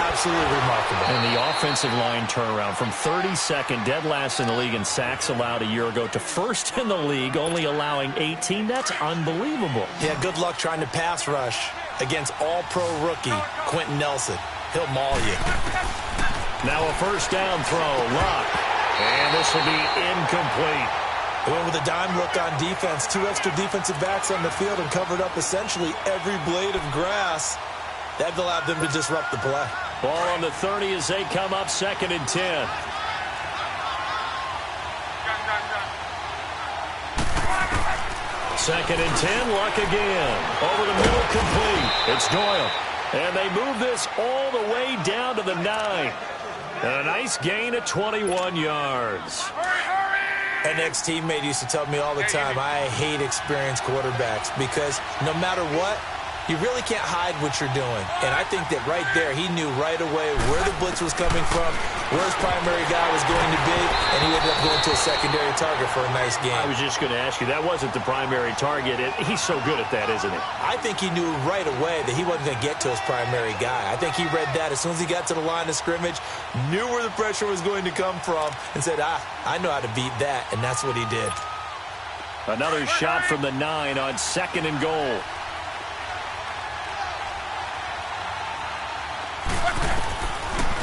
absolutely remarkable. And the offensive line turnaround from 32nd, dead last in the league in sacks allowed a year ago, to 1st in the league, only allowing 18. That's unbelievable. Yeah, good luck trying to pass rush against all-pro rookie Quentin Nelson. He'll maul you. Now a 1st down throw, Luck. And this will be incomplete. They went with a dime look on defense. 2 extra defensive backs on the field and covered up essentially every blade of grass. That allowed them to disrupt the play. Ball on the 30 as they come up 2nd and 10. Second and 10, Luck again. Over the middle, complete. It's Doyle. And they move this all the way down to the 9. And a nice gain of 21 yards. An ex-teammate used to tell me all the time, I hate experienced quarterbacks because no matter what, you really can't hide what you're doing. And I think that right there, he knew right away where the blitz was coming from, where his primary guy was going to be, and he ended up going to a secondary target for a nice game. I was just going to ask you, that wasn't the primary target. He's so good at that, isn't he? I think he knew right away that he wasn't going to get to his primary guy. I think he read that as soon as he got to the line of scrimmage, knew where the pressure was going to come from, and said, I know how to beat that, and that's what he did. Another shot from the 9 on 2nd and goal.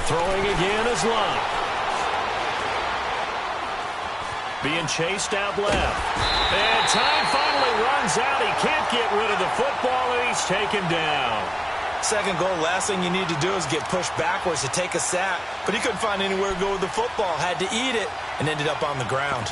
Throwing again is Luck. Being chased out left. And time finally runs out. He can't get rid of the football, and he's taken down. 2nd goal, last thing you need to do is get pushed backwards to take a sack. But he couldn't find anywhere to go with the football. Had to eat it and ended up on the ground.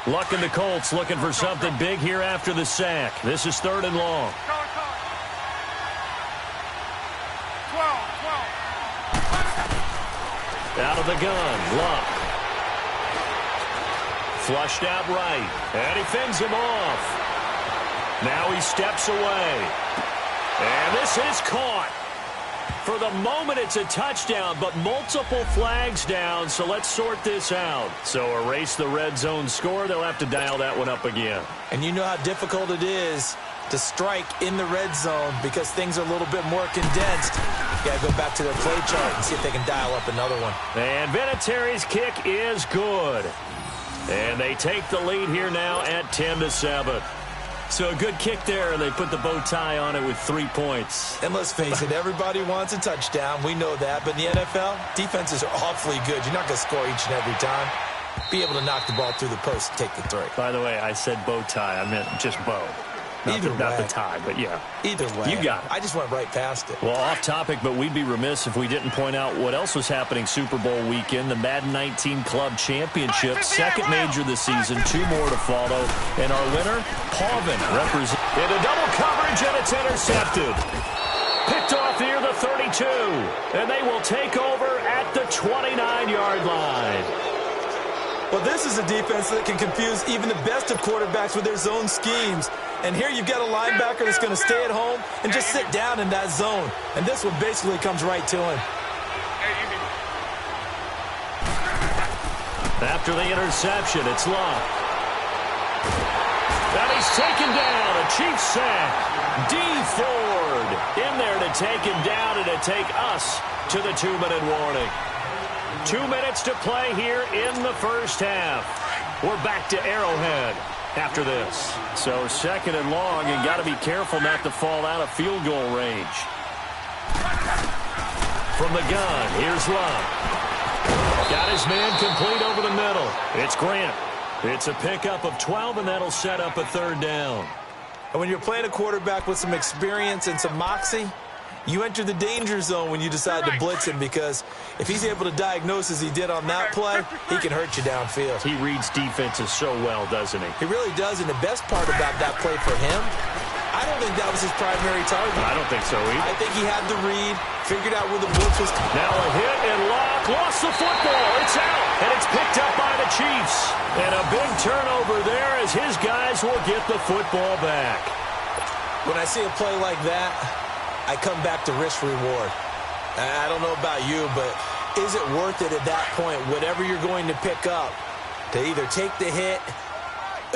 Luck and the Colts looking for something big here after the sack. This is 3rd and long. 12. Out of the gun, Luck. Flushed out right. And he fends him off. Now he steps away. And this is caught. For the moment, it's a touchdown, but multiple flags down, so let's sort this out. So erase the red zone score. They'll have to dial that one up again. And you know how difficult it is to strike in the red zone because things are a little bit more condensed. You got to go back to their play chart and see if they can dial up another one. And Vinatieri's kick is good. And they take the lead here now at 10-7. So a good kick there, and they put the bow tie on it with 3 points. And let's face it, everybody wants a touchdown. We know that. But in the NFL, defenses are awfully good. You're not going to score each and every time. Be able to knock the ball through the post and take the three. By the way, I said bow tie. I meant just bow. Not the tie, but yeah. Either way. You got it. I just went right past it. Well, off topic, but we'd be remiss if we didn't point out what else was happening Super Bowl weekend. The Madden 19 Club Championship, second major this season, 2 more to follow. And our winner, Pauvin, represents into double coverage, and it's intercepted. Picked off near the 32, and they will take over at the 29-yard line. Well, this is a defense that can confuse even the best of quarterbacks with their zone schemes. And here you've got a linebacker that's going to stay at home and just sit down in that zone. And this one basically comes right to him. After the interception, it's Love. And he's taken down. A Chiefs sack. D. Ford in there to take him down and to take us to the 2-minute warning. 2 minutes to play here in the first half. We're back to Arrowhead after this. So second and long, and got to be careful not to fall out of field goal range. From the gun, here's Love. Got his man complete over the middle. It's Grant. It's a pickup of 12, and that'll set up a third down. And when you're playing a quarterback with some experience and some moxie, you enter the danger zone when you decide to blitz him, because if he's able to diagnose as he did on that play, he can hurt you downfield. He reads defenses so well, doesn't he? He really does, and the best part about that play for him, I don't think that was his primary target. I don't think so either. I think he had the read, figured out where the blitz was. Now a hit and Locke lost the football. It's out, and it's picked up by the Chiefs. And a big turnover there as his guys will get the football back. When I see a play like that, I come back to risk-reward. I don't know about you, but is it worth it at that point, whatever you're going to pick up, to either take the hit,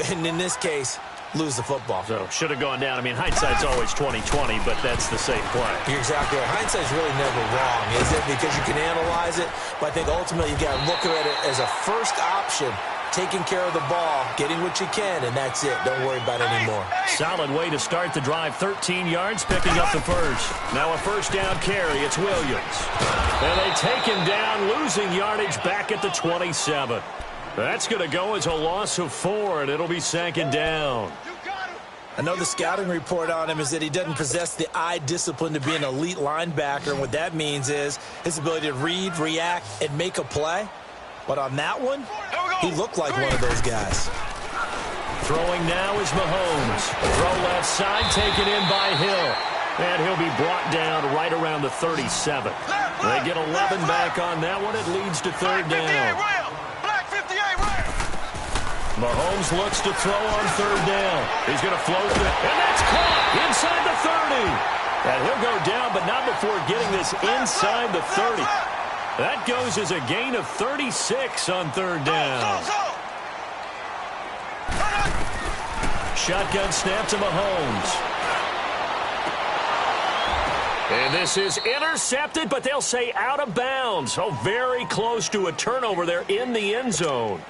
and in this case, lose the football? So, should have gone down. I mean, hindsight's always 20/20, but that's the same play. You're exactly right. Hindsight's really never wrong, is it? Because you can analyze it, but I think ultimately you got to look at it as a first option, taking care of the ball, getting what you can, and that's it. Don't worry about it anymore. Solid way to start the drive. 13 yards, picking up the first. Now a first down carry. It's Williams. And they take him down, losing yardage back at the 27. That's going to go as a loss of 4, and it'll be second down. I know the scouting report on him is that he doesn't possess the eye discipline to be an elite linebacker, and what that means is his ability to read, react, and make a play. But on that one, he looked like one of those guys. Throwing now is Mahomes. Throw left side, taken in by Hill. And he'll be brought down right around the 37. They get 11 back on that one. It leads to third down. Mahomes looks to throw on third down. He's going to float it, and that's caught inside the 30. And he'll go down, but not before getting this inside the 30. That goes as a gain of 36 on third down. Shotgun snap to Mahomes. And this is intercepted, but they'll say out of bounds. Oh, very close to a turnover there in the end zone.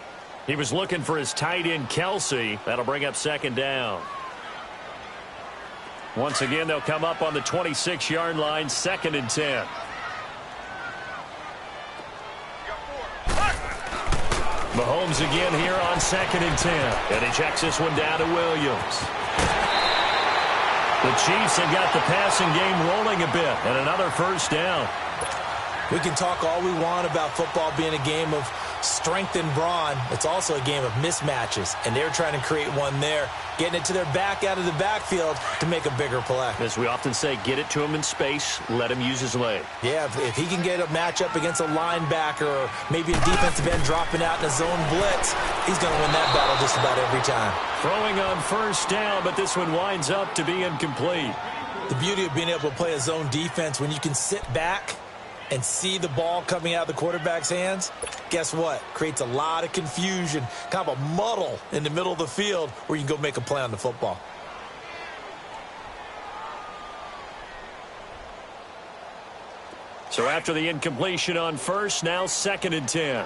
He was looking for his tight end, Kelsey. That'll bring up second down. Once again, they'll come up on the 26-yard line, 2nd and 10. Mahomes again here on 2nd and 10. And he checks this one down to Williams. The Chiefs have got the passing game rolling a bit. And another first down. We can talk all we want about football being a game of strength and brawn. It's also a game of mismatches, and they're trying to create one there, getting it to their back out of the backfield to make a bigger play. As we often say, get it to him in space, let him use his leg. Yeah, if he can get a matchup against a linebacker or maybe a defensive end dropping out in a zone blitz, he's going to win that battle just about every time. Throwing on first down, but this one winds up to be incomplete. The beauty of being able to play a zone defense when you can sit back and see the ball coming out of the quarterback's hands, guess what? Creates a lot of confusion, kind of a muddle in the middle of the field where you can go make a play on the football. So after the incompletion on first, now 2nd and 10.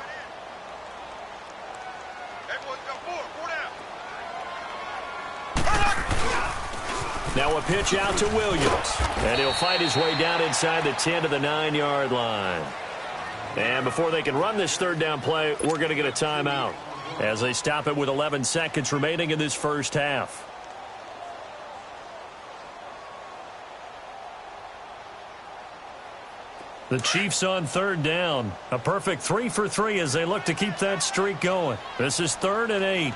Now a pitch out to Williams. And he'll fight his way down inside the 10 to the 9-yard line. And before they can run this 3rd down play, we're going to get a timeout as they stop it with 11 seconds remaining in this first half. The Chiefs on 3rd down. A perfect 3 for 3 as they look to keep that streak going. This is 3rd and 8.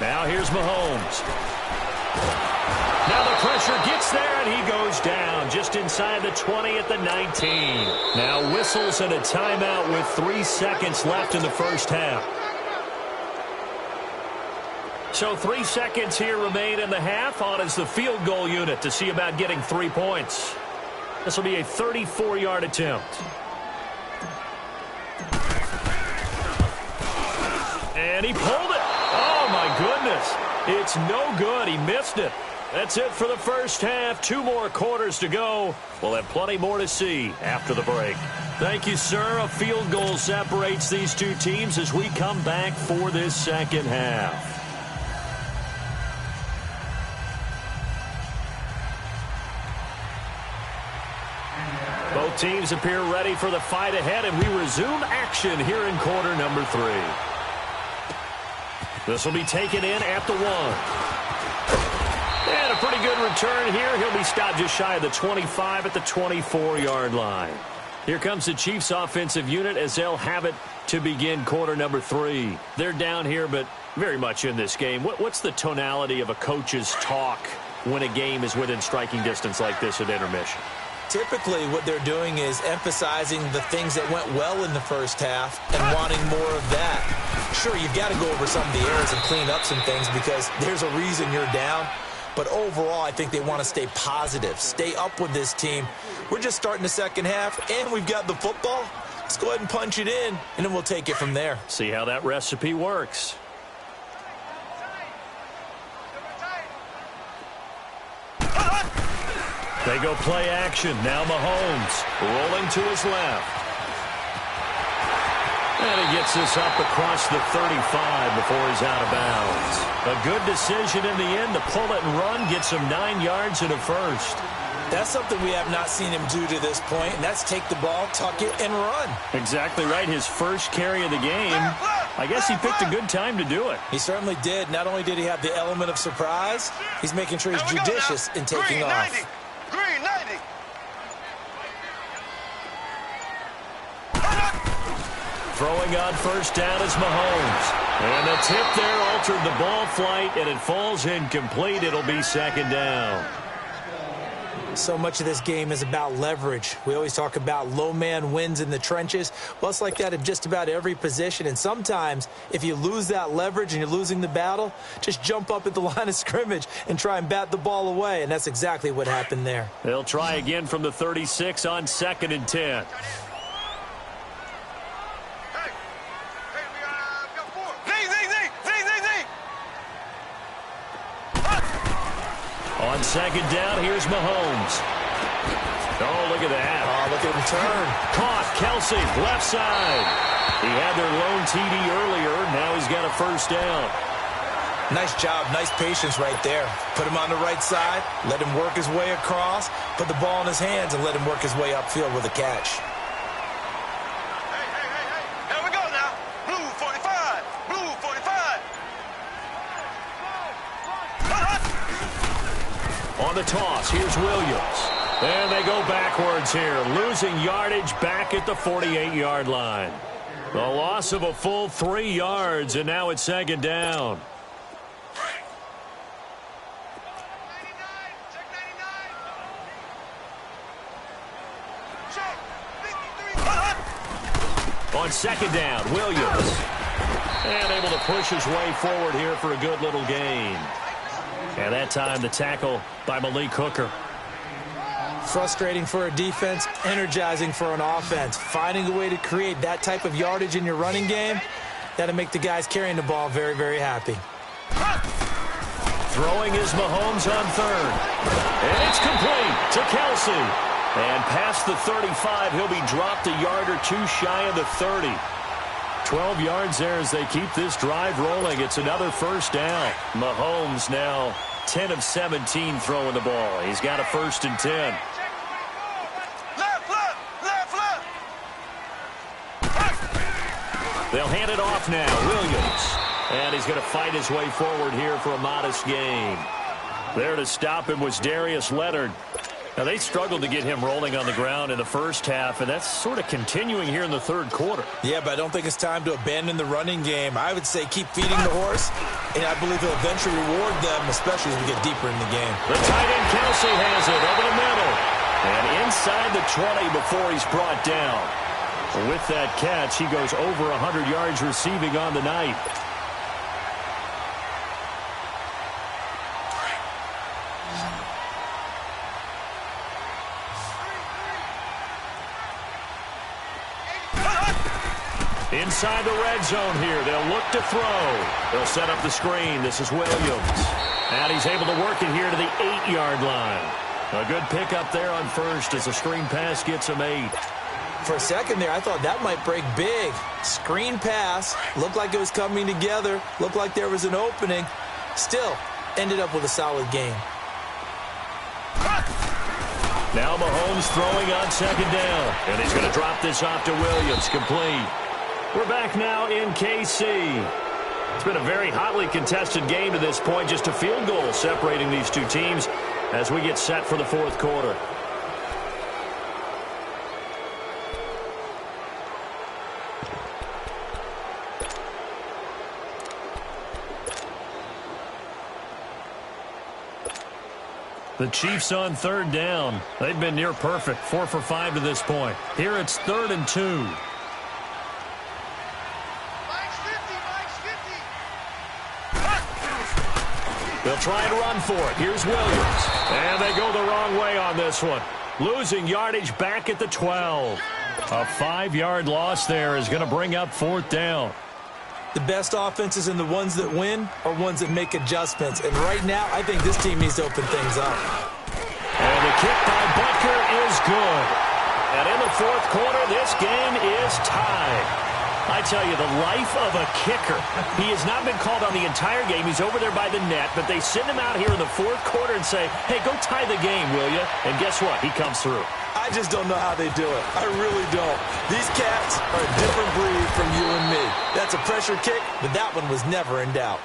Now here's Mahomes. Now the pressure gets there, and he goes down just inside the 20 at the 19. Now whistles and a timeout with 3 seconds left in the first half. So 3 seconds here remain in the half. On is the field goal unit to see about getting 3 points. This will be a 34-yard attempt. And he pulled it. Oh, my goodness. It's no good. He missed it. That's it for the first half. 2 more quarters to go. We'll have plenty more to see after the break. Thank you, sir. A field goal separates these two teams as we come back for this second half. Both teams appear ready for the fight ahead, and we resume action here in quarter number 3. This will be taken in at the 1. And a pretty good return here. He'll be stopped just shy of the 25 at the 24-yard line. Here comes the Chiefs offensive unit as they'll have it to begin quarter number 3. They're down here, but very much in this game. What's the tonality of a coach's talk when a game is within striking distance like this at intermission? Typically, what they're doing is emphasizing the things that went well in the first half and wanting more of that. Sure, you've got to go over some of the errors and clean up some things because there's a reason you're down. But overall, I think they want to stay positive, stay up with this team. We're just starting the second half, and we've got the football. Let's go ahead and punch it in, and then we'll take it from there. See how that recipe works. They go play action. Now Mahomes rolling to his left. And he gets this up across the 35 before he's out of bounds. A good decision in the end to pull it and run, gets him 9 yards and a first. That's something we have not seen him do to this point, and that's take the ball, tuck it, and run. Exactly right. His first carry of the game. I guess he picked a good time to do it. He certainly did. Not only did he have the element of surprise, he's making sure he's judicious in taking off. Green 90. Throwing on first down is Mahomes. And the tip there altered the ball flight, and it falls incomplete. It'll be second down. So much of this game is about leverage. We always talk about low man wins in the trenches. Well, it's like that in just about every position. And sometimes, if you lose that leverage and you're losing the battle, just jump up at the line of scrimmage and try and bat the ball away. And that's exactly what happened there. They'll try again from the 36 on 2nd and 10. On second down, here's Mahomes. Oh, look at that. Oh, look at him turn. Caught, Kelsey, left side. He had their lone TD earlier. Now he's got a first down. Nice job, nice patience right there. Put him on the right side, let him work his way across, put the ball in his hands, and let him work his way upfield with a catch. Here we go now. Blue 45. Blue 45. On the toss, here's Williams. And they go backwards here, losing yardage back at the 48-yard line. The loss of a full 3 yards, and now it's second down. On second down, Williams. And able to push his way forward here for a good little gain. And that time the tackle by Malik Hooker. Frustrating for a defense, energizing for an offense. Finding a way to create that type of yardage in your running game, that'll make the guys carrying the ball very, very happy. Throwing is Mahomes on third. And it's complete to Kelsey. And past the 35, he'll be dropped a yard or two shy of the 30. 12 yards there as they keep this drive rolling. It's another first down. Mahomes now 10 of 17 throwing the ball. He's got a 1st and 10. They'll hand it off now. Williams. And he's going to fight his way forward here for a modest gain. There to stop him was Darius Leonard. Now, they struggled to get him rolling on the ground in the first half, and that's sort of continuing here in the third quarter. Yeah, but I don't think it's time to abandon the running game. I would say keep feeding the horse, and I believe he'll eventually reward them, especially as we get deeper in the game. The tight end Kelsey has it over the middle. And inside the 20 before he's brought down. With that catch, he goes over 100 yards receiving on the night. Inside the red zone here. They'll look to throw. They'll set up the screen. This is Williams. And he's able to work it here to the 8-yard line. A good pickup there on first as the screen pass gets him 8. For a second there, I thought that might break big. Screen pass. Looked like it was coming together. Looked like there was an opening. Still, ended up with a solid game. Now Mahomes throwing on second down. And he's going to drop this off to Williams. Complete. We're back now in KC. It's been a very hotly contested game to this point. Just a field goal separating these two teams as we get set for the fourth quarter. The Chiefs on third down. They've been near perfect, 4 for 5 to this point. Here it's 3rd and 2. They'll try and run for it. Here's Williams. And they go the wrong way on this one. Losing yardage back at the 12. A 5-yard loss there is going to bring up 4th down. The best offenses and the ones that win are ones that make adjustments. And right now, I think this team needs to open things up. And the kick by Butker is good. And in the fourth quarter, this game is tied. I tell you, the life of a kicker. He has not been called on the entire game. He's over there by the net, but they send him out here in the fourth quarter and say, hey, go tie the game, will you? And guess what? He comes through. I just don't know how they do it. I really don't. These cats are a different breed from you and me. That's a pressure kick, but that one was never in doubt.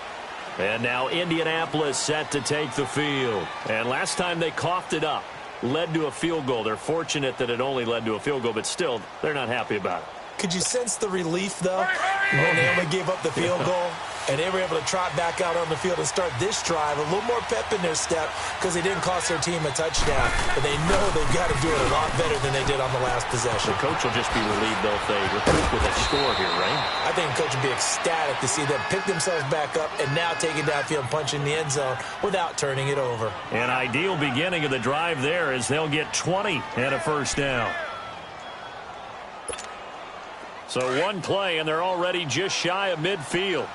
And now Indianapolis set to take the field. And last time they coughed it up, led to a field goal. They're fortunate that it only led to a field goal, but still, they're not happy about it. Could you sense the relief, though, when they only gave up the field goal? And they were able to trot back out on the field and start this drive. A little more pep in their step because they didn't cost their team a touchdown. But they know they've got to do it a lot better than they did on the last possession. The coach will just be relieved, though, if they recoup with a score here, right? I think the coach would be ecstatic to see them pick themselves back up and now take it downfield, punch in the end zone without turning it over. An ideal beginning of the drive there as they'll get 20 and a first down. So one play, and they're already just shy of midfield.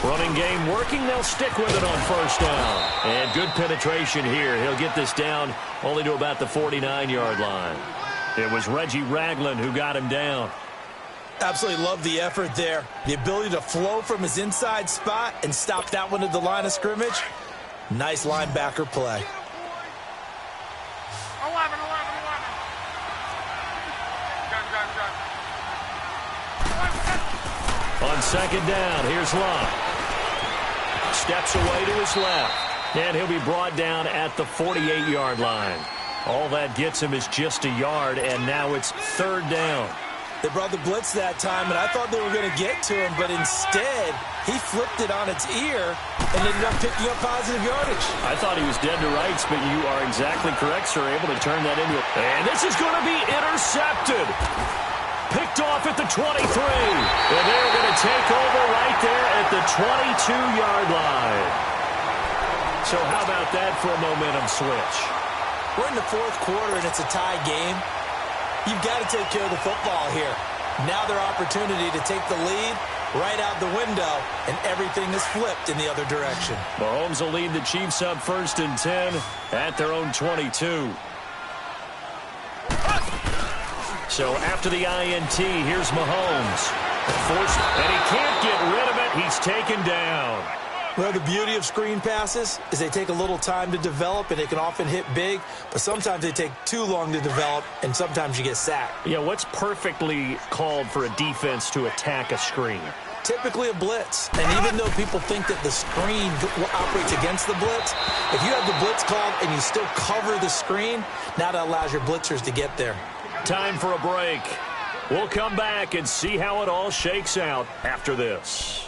Running game working. They'll stick with it on first down. And good penetration here. He'll get this down only to about the 49-yard line. It was Reggie Ragland who got him down. Absolutely love the effort there. The ability to flow from his inside spot and stop that one at the line of scrimmage. Nice linebacker play. 11. On second down, here's Love. steps away to his left. And he'll be brought down at the 48-yard line. All that gets him is just a yard, and now it's third down. They brought the blitz that time, and I thought they were going to get to him, but instead, he flipped it on its ear and ended up picking up positive yardage. I thought he was dead to rights, but you are exactly correct, sir. Able to turn that into it. And this is going to be intercepted. Picked off at the 23. And they're going to take over right there at the 22-yard line. So how about that for a momentum switch? We're in the fourth quarter, and it's a tie game. You've got to take care of the football here. Now their opportunity to take the lead right out the window, and everything is flipped in the other direction. Mahomes will lead the Chiefs up 1st and 10 at their own 22. So after the INT, here's Mahomes. Forced, and he can't get rid of it. He's taken down. Well, the beauty of screen passes is they take a little time to develop, and they can often hit big, but sometimes they take too long to develop, and sometimes you get sacked. Yeah, what's perfectly called for a defense to attack a screen? Typically a blitz, and even though people think that the screen operates against the blitz, if you have the blitz called and you still cover the screen, now that allows your blitzers to get there. Time for a break. We'll come back and see how it all shakes out after this.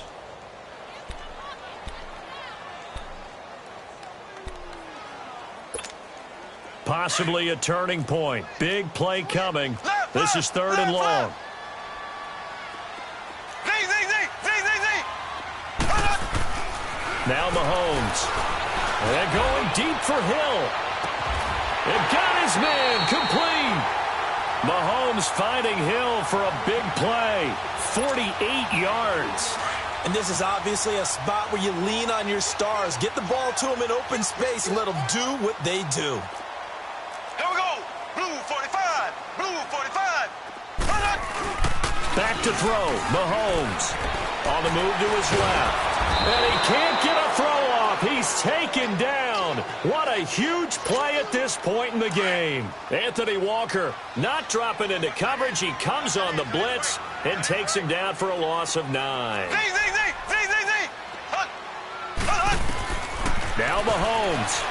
Possibly a turning point. Big play coming. This is third and long. Now Mahomes. And going deep for Hill. And got his man complete. Mahomes finding Hill for a big play. 48 yards. And this is obviously a spot where you lean on your stars. Get the ball to them in open space and let them do what they do. Here we go. Blue 45. Blue 45. Back to throw. Mahomes on the move to his left. And he can't get a throw off. He's taken down. What a huge play at this point in the game. Anthony Walker not dropping into coverage. He comes on the blitz and takes him down for a loss of 9. Now Mahomes.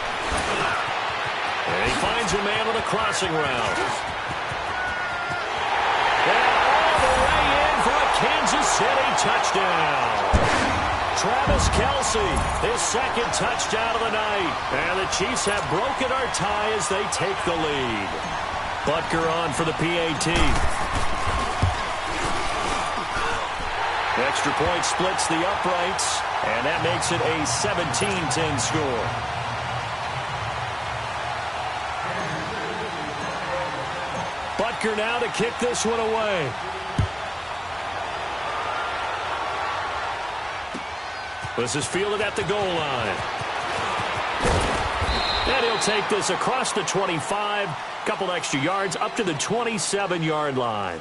And he finds a man with a crossing route. And all the way in for a Kansas City touchdown. Travis Kelce, his second touchdown of the night. And the Chiefs have broken our tie as they take the lead. Butker on for the PAT. The extra point splits the uprights, and that makes it a 17-10 score. Butker now to kick this one away. This is fielded at the goal line. And he'll take this across the 25, couple extra yards up to the 27-yard line.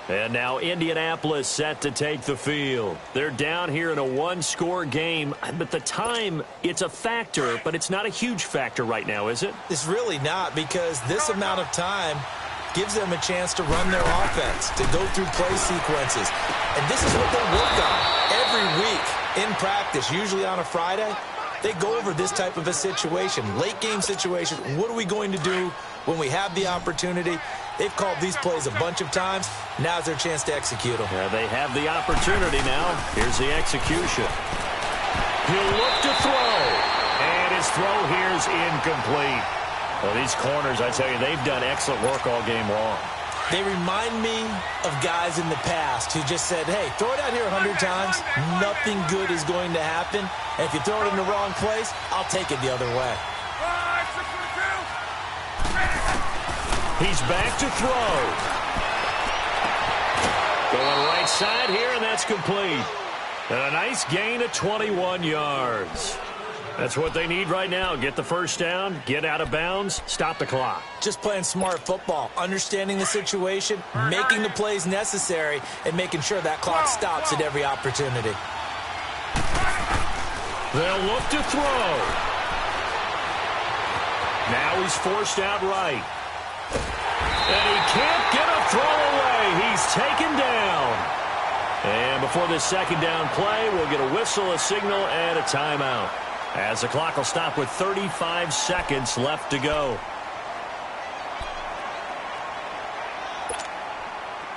And now Indianapolis set to take the field. They're down here in a one-score game, but the time, it's a factor, but it's not a huge factor right now, is it? It's really not, because this amount of time gives them a chance to run their offense, to go through play sequences. And this is what they work on every week in practice, usually on a Friday. They go over this type of a situation, late game situation. What are we going to do when we have the opportunity? They've called these plays a bunch of times. Now's their chance to execute them. Yeah, they have the opportunity now. Here's the execution. He'll look to throw. And his throw here is incomplete. Well, these corners, I tell you, they've done excellent work all game long. They remind me of guys in the past who just said, hey, throw it out here 100 times. Nothing good is going to happen. And if you throw it in the wrong place, I'll take it the other way. He's back to throw. Going right side here, and that's complete. And a nice gain of 21 yards. That's what they need right now. Get the first down, get out of bounds, stop the clock. Just playing smart football, understanding the situation, making the plays necessary, and making sure that clock stops at every opportunity. They'll look to throw. Now he's forced out right. And he can't get a throw away. He's taken down. And before this second down play, we'll get a whistle, a signal, and a timeout, as the clock will stop with 35 seconds left to go.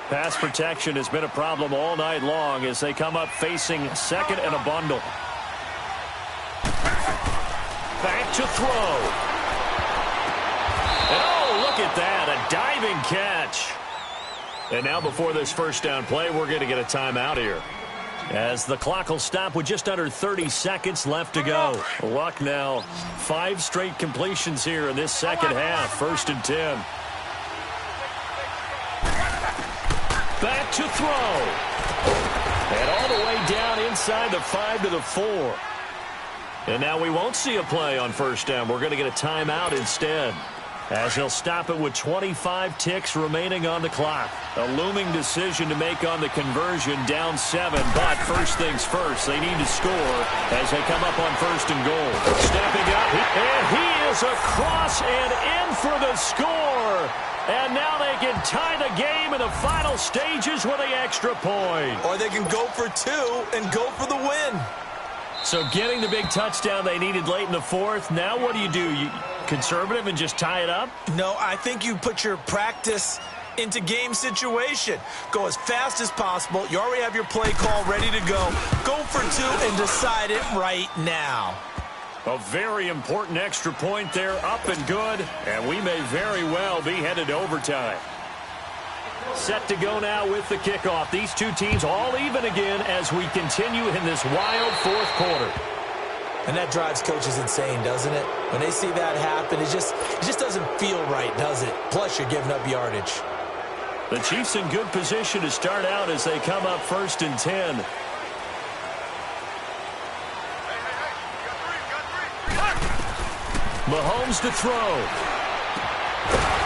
Pass protection has been a problem all night long as they come up facing second and a bundle. Back to throw. And oh, look at that, a diving catch. And now before this first down play, we're going to get a timeout here, as the clock will stop with just under 30 seconds left to go. Luck now. 5 straight completions here in this second half. 1st and 10. Back to throw. And all the way down inside the 5 to the 4. And now we won't see a play on first down. We're going to get a timeout instead, as he'll stop it with 25 ticks remaining on the clock. A looming decision to make on the conversion, down 7. But first things first, they need to score as they come up on 1st and goal. Stepping up, and he is across and in for the score. And now they can tie the game in the final stages with the extra point. Or they can go for 2 and go for the win. So getting the big touchdown they needed late in the 4th. Now what do? You conservative and just tie it up? No, I think you put your practice into game situation. Go as fast as possible. You already have your play call ready to go. Go for 2 and decide it right now. A very important extra point there, up and good, and we may very well be headed to overtime. Set to go now with the kickoff. These two teams all even again as we continue in this wild 4th quarter. And that drives coaches insane, doesn't it? When they see that happen, it just doesn't feel right, does it? Plus, you're giving up yardage. The Chiefs in good position to start out as they come up 1st and 10. Mahomes to throw.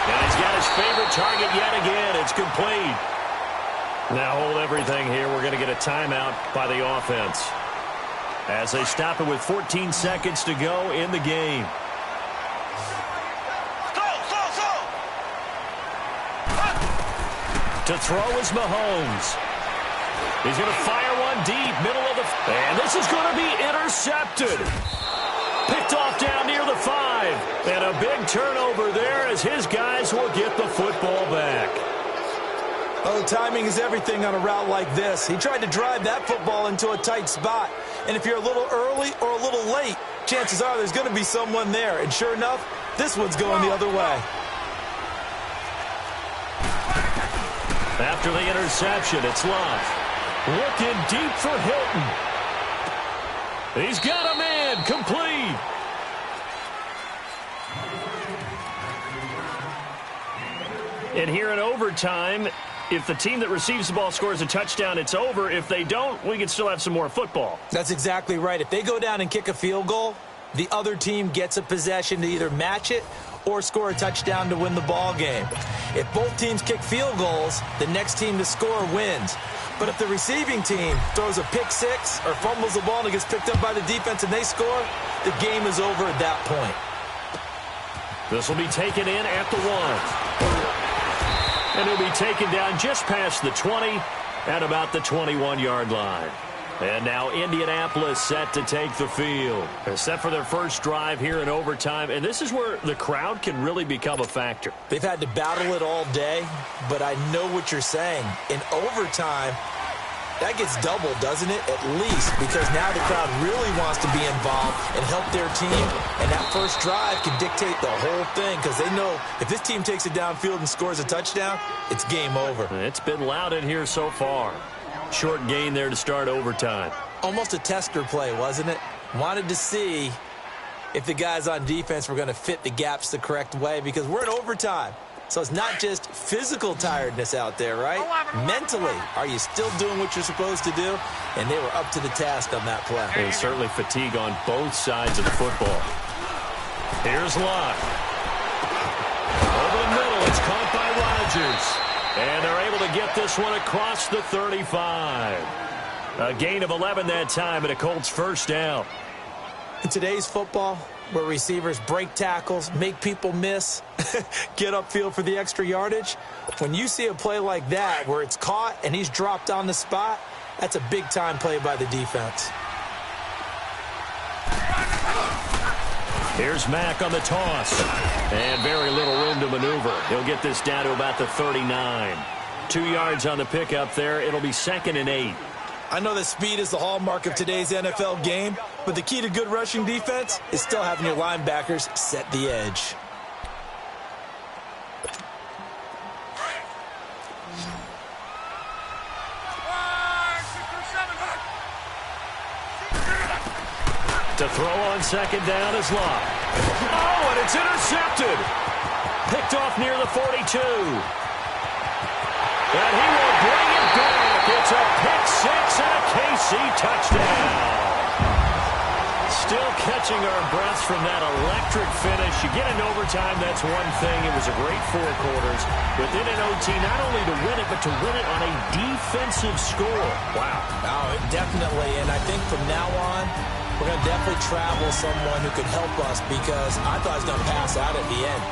And he's got his favorite target yet again. It's complete. Now hold everything here. We're going to get a timeout by the offense, as they stop it with 14 seconds to go in the game. To throw is Mahomes. He's going to fire one deep, middle of the... And this is going to be intercepted. Picked off down near the 5. And a big turnover there as his guys will get the football back. Oh, timing is everything on a route like this. He tried to drive that football into a tight spot. And if you're a little early or a little late, chances are there's going to be someone there. And sure enough, this one's going the other way. After the interception, it's Love. Looking deep for Hilton. He's got a man, complete. And here in overtime, if the team that receives the ball scores a touchdown, it's over. If they don't, we can still have some more football. That's exactly right. If they go down and kick a field goal, the other team gets a possession to either match it or score a touchdown to win the ball game. If both teams kick field goals, the next team to score wins. But if the receiving team throws a pick six or fumbles the ball and it gets picked up by the defense and they score, the game is over at that point. This will be taken in at the 1. And it'll be taken down just past the 20 at about the 21-yard line. And now Indianapolis set to take the field. They're set for their first drive here in overtime. And this is where the crowd can really become a factor. They've had to battle it all day, but I know what you're saying. In overtime, that gets doubled, doesn't it? At least, because now the crowd really wants to be involved and help their team. And that first drive can dictate the whole thing, because they know if this team takes it downfield and scores a touchdown, it's game over. It's been loud in here so far. Short gain there to start overtime. Almost a tester play, wasn't it? Wanted to see if the guys on defense were going to fit the gaps the correct way, because we're in overtime. So it's not just physical tiredness out there, right? Mentally, are you still doing what you're supposed to do? And they were up to the task on that play. There's certainly fatigue on both sides of the football. Here's Locke. Over the middle, it's caught by Rodgers. And they're able to get this one across the 35. A gain of 11 that time, and a Colts first down. In today's football, where receivers break tackles, make people miss, get upfield for the extra yardage, when you see a play like that where it's caught and he's dropped on the spot, That's a big-time play by the defense. Here's Mack on the toss. And very little room to maneuver. He'll get this down to about the 39. 2 yards on the pickup there. It'll be 2nd and 8. I know that speed is the hallmark of today's NFL game, but the key to good rushing defense is still having your linebackers set the edge. To throw on 2nd down is Locke. Oh, and it's intercepted. Picked off near the 42. And he will bring it back. It's a pick six and a KC touchdown. Still catching our breaths from that electric finish. You get into overtime, that's one thing. It was a great 4 quarters. But then in OT, not only to win it, but to win it on a defensive score. Wow. Oh, definitely. And I think from now on, we're going to definitely travel someone who could help us because I thought I was going to pass out at the end.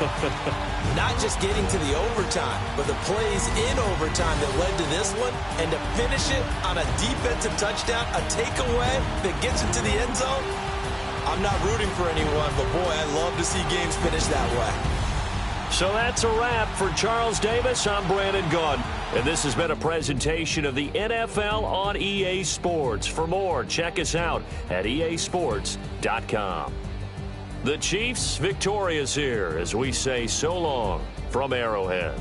Not just getting to the overtime, but the plays in overtime that led to this one, and to finish it on a defensive touchdown, a takeaway that gets into the end zone. I'm not rooting for anyone, but boy, I love to see games finish that way. So that's a wrap for Charles Davis. I'm Brandon Gaudin. And this has been a presentation of the NFL on EA Sports. For more, check us out at easports.com. The Chiefs victorious here as we say so long from Arrowhead.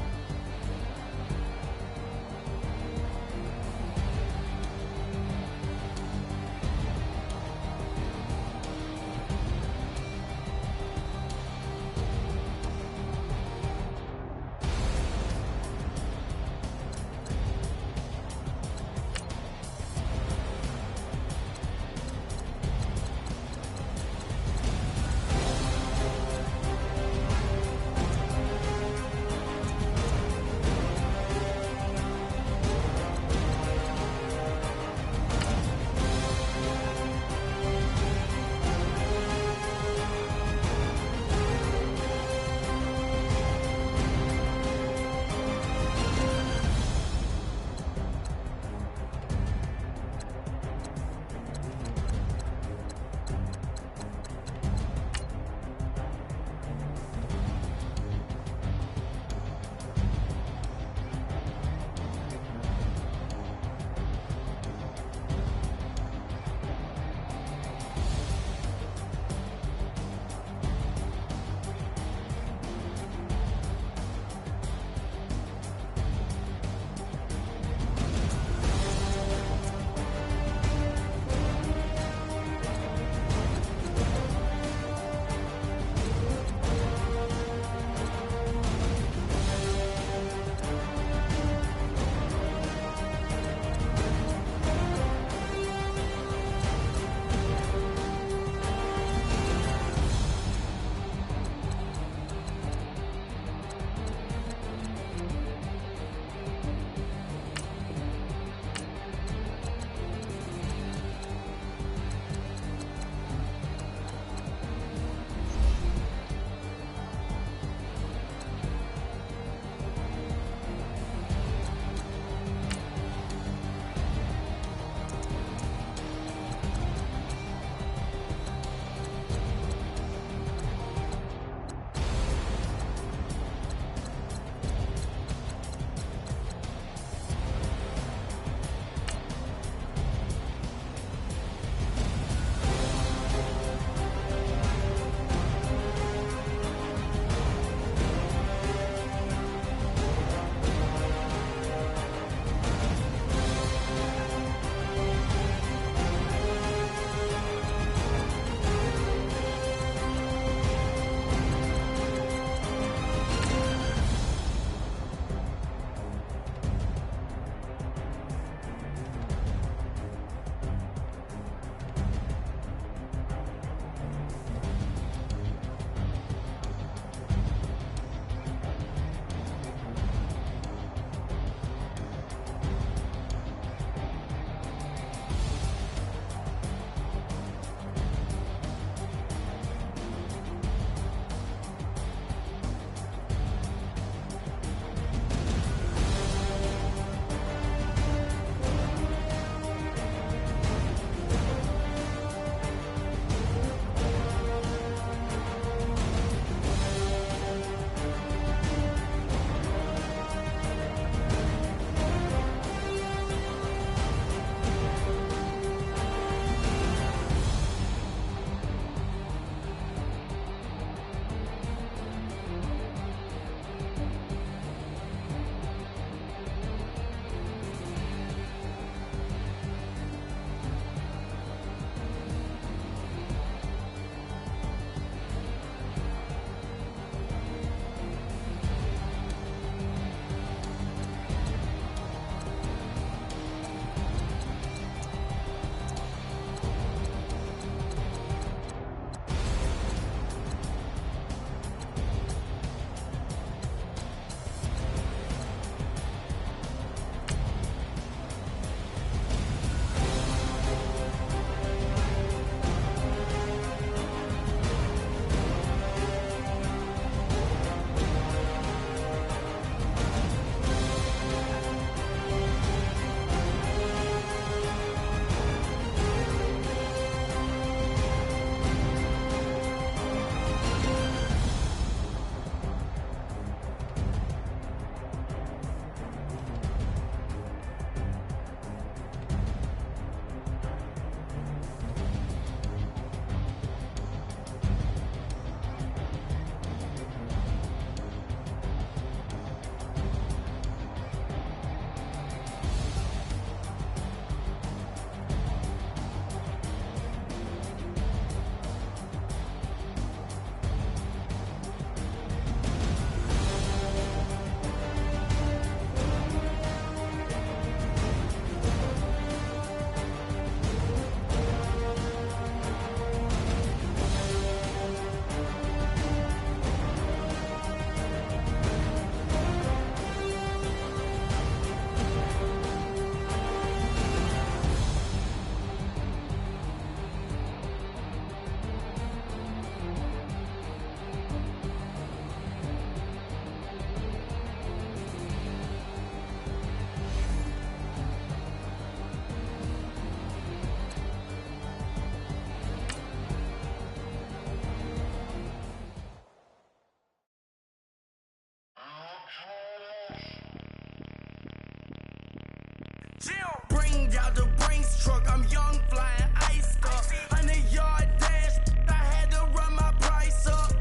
Bring out the Brinks truck, I'm young, flying ice up. 100-yard dash, I had to run my price up.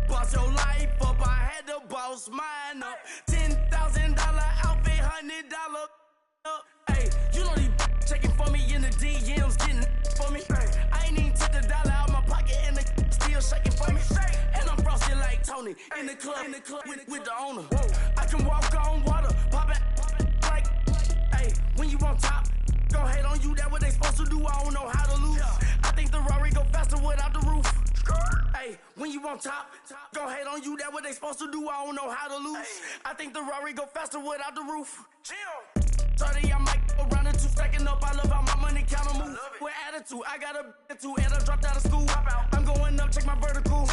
Boss your life up, I had to boss mine up. $10,000 outfit, $100 up. Hey, you know these checking for me in the DMs, getting for me. I ain't even took the dollar out my pocket and the still shaking for me. And I'm frosted like Tony in the club with the owner. I can walk on water, pop it like, hey, when you on top, go hate on you, that what they supposed to do, I don't know how to lose. I think the Rari go faster without the roof. Hey, when you on top, go hate on you, that what they supposed to do, I don't know how to lose. I think the Rari go faster without the roof. 30, I might go around and two stacking up. I love how my money counter move. With attitude, I got a attitude, and I dropped out of school. I'm going up, check my vertical.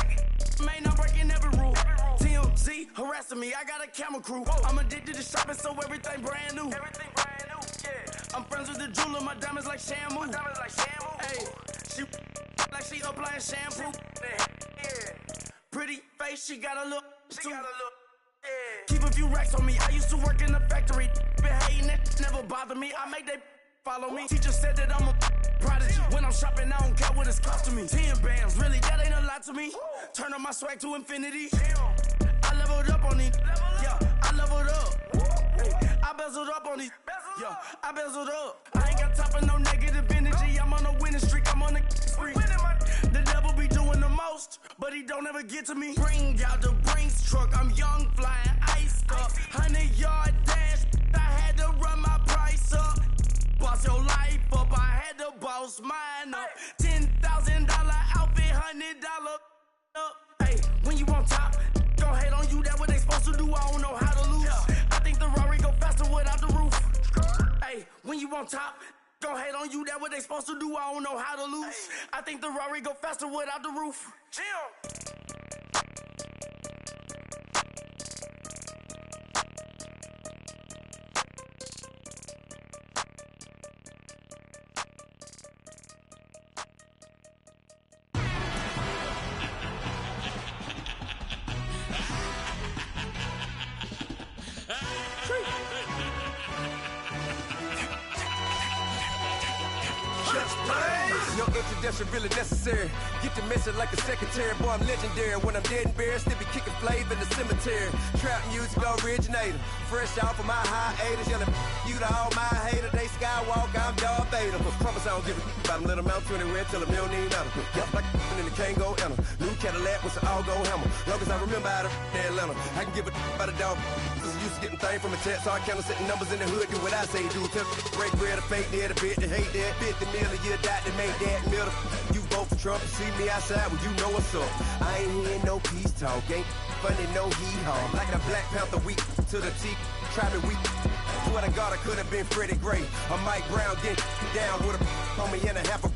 Man, I'm breaking every rule. TMZ harassing me, I got a camera crew. I'm addicted to shopping, so everything brand new. I'm friends with the jeweler, my diamonds like Shamu. Hey, she like she applying shampoo. Pretty face, she got a look. Keep a few racks on me. I used to work in the factory. Been hating it, never bother me. I make they follow me. Teacher said that I'm a prodigy. When I'm shopping, I don't care what it's costing me. 10 bands, really, that ain't a lot to me. Turn up my swag to infinity. I leveled up on these. Yeah, I leveled up. Hey, I bezeled up on these. Yeah, I bezeled up. I ain't got time for no negative energy. I'm on a winning streak. I'm on a spree. The devil be doing the most, but he don't ever get to me. Bring out the Brinks truck, I'm young, flying ice up. 100-yard dash, I had to run my price up. Boss your life up, I had to boss mine up. $10,000 outfit, $100 up. Hey, when you on top, go hate on you, that what they supposed to do, I don't know how to lose. I think the Rari go faster without the roof. Hey, when you on top, go hate on you, that what they supposed to do, I don't know how to lose. I think the Rari go faster without the roof. No introduction really necessary. Get the message like a secretary. Boy, I'm legendary. When I'm dead and buried, still be kicking flavor in the cemetery. Trap music originator. Fresh off of my hiatus. Yelling you to all my haters. They skywalk, I'm Darth Vader. Promise I don't give a about them. Let them out to anywhere. Tell them you don't need nothing. Yup, like and the can't go enter. New Cadillac with an all-go hammer. Long as I remember out of Atlanta, I can give a about a dog. Used to getting things from a text, so I count setting numbers in the hood. Do what I say, do. Tell break bread, a fake dead, a bit, to hate that. 50 million, you die to make that middle. You vote for Trump, you see me outside, well, you know what's up. I ain't hearing no peace talk, ain't funny, no hee-haw. Like a Black Panther weak to the teeth, try me weak. Swear to God, I could have been Freddie Gray. Or Mike Brown getting down with a on me and a half a.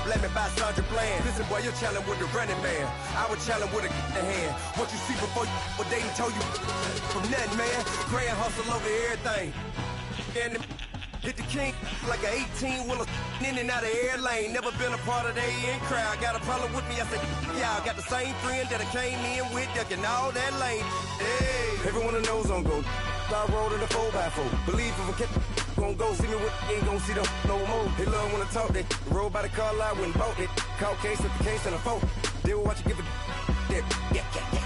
Let me buy Sandra Bland. Listen, boy, you're challenging with the running man. I was challenging with a hand. What you see before you, what they told you from nothing, man. Grand hustle over everything. And hit the king like an 18-wheeler in and out of air lane. Never been a part of the in crowd. Got a problem with me, I said, y'all got the same friend that I came in with, ducking all that lane. Hey, everyone knows on go. I rolled in a 4x4. Believe if I kept gon' go see me with ain't gon' see them no more. They love when I talk, they roll by the car lot when bought it. Caught case at the case and a phone. They will watch you give a that.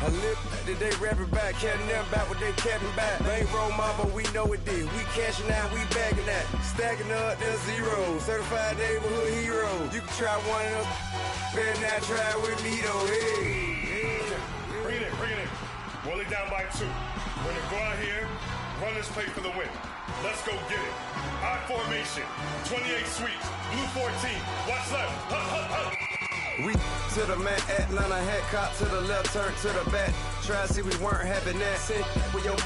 I live today rapping back, catching them back what they capping back. They ain't roll my, but we know it did. We cashing out, we bagging that. Stacking up, there's zero. Certified neighborhood hero. You can try one of them, better not try with me though. Hey. Bring it in. Roll it down by 2. We're gonna go out here, run this play for the win. Let's go get it. I formation, 28 sweeps, blue 14. What's left? Hup. We to the man, Atlanta head cop to the left, turn to the back. Try to see we weren't having that. Send with your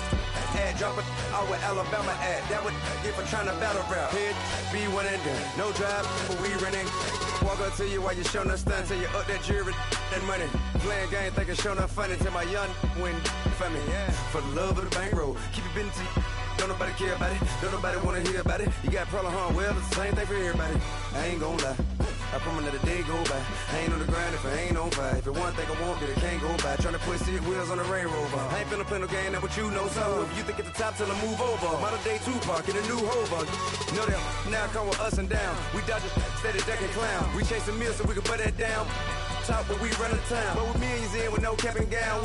ad, drop it out with Alabama ad. That would get for trying to battle rap. Head, be one and done. No drive, but we running. Walk up to you while you showing us stunt. Till you up that jury, that money. Playing game, thinking showing up funny. Till my young win for me. Yeah. For the love of the bankroll. Keep it business. Don't nobody care about it. Don't nobody wanna hear about it. You got problem, huh? Well, it's the same thing for everybody. I ain't gon' lie. I promise that a day go by. I ain't on the grind if I ain't on fire. If it one thing I want, then it can't go by. Tryna put 6 wheels on the Range Rover. I ain't finna play no game, that what you know. So if you think at the top, tell them move over. Modern day Tupac in a new Hova. Know that now come with us and down. We dodge it, steady decking clown. We chasing meals so we can put that down. Top where we run the town. But with millions in with no cap and gown.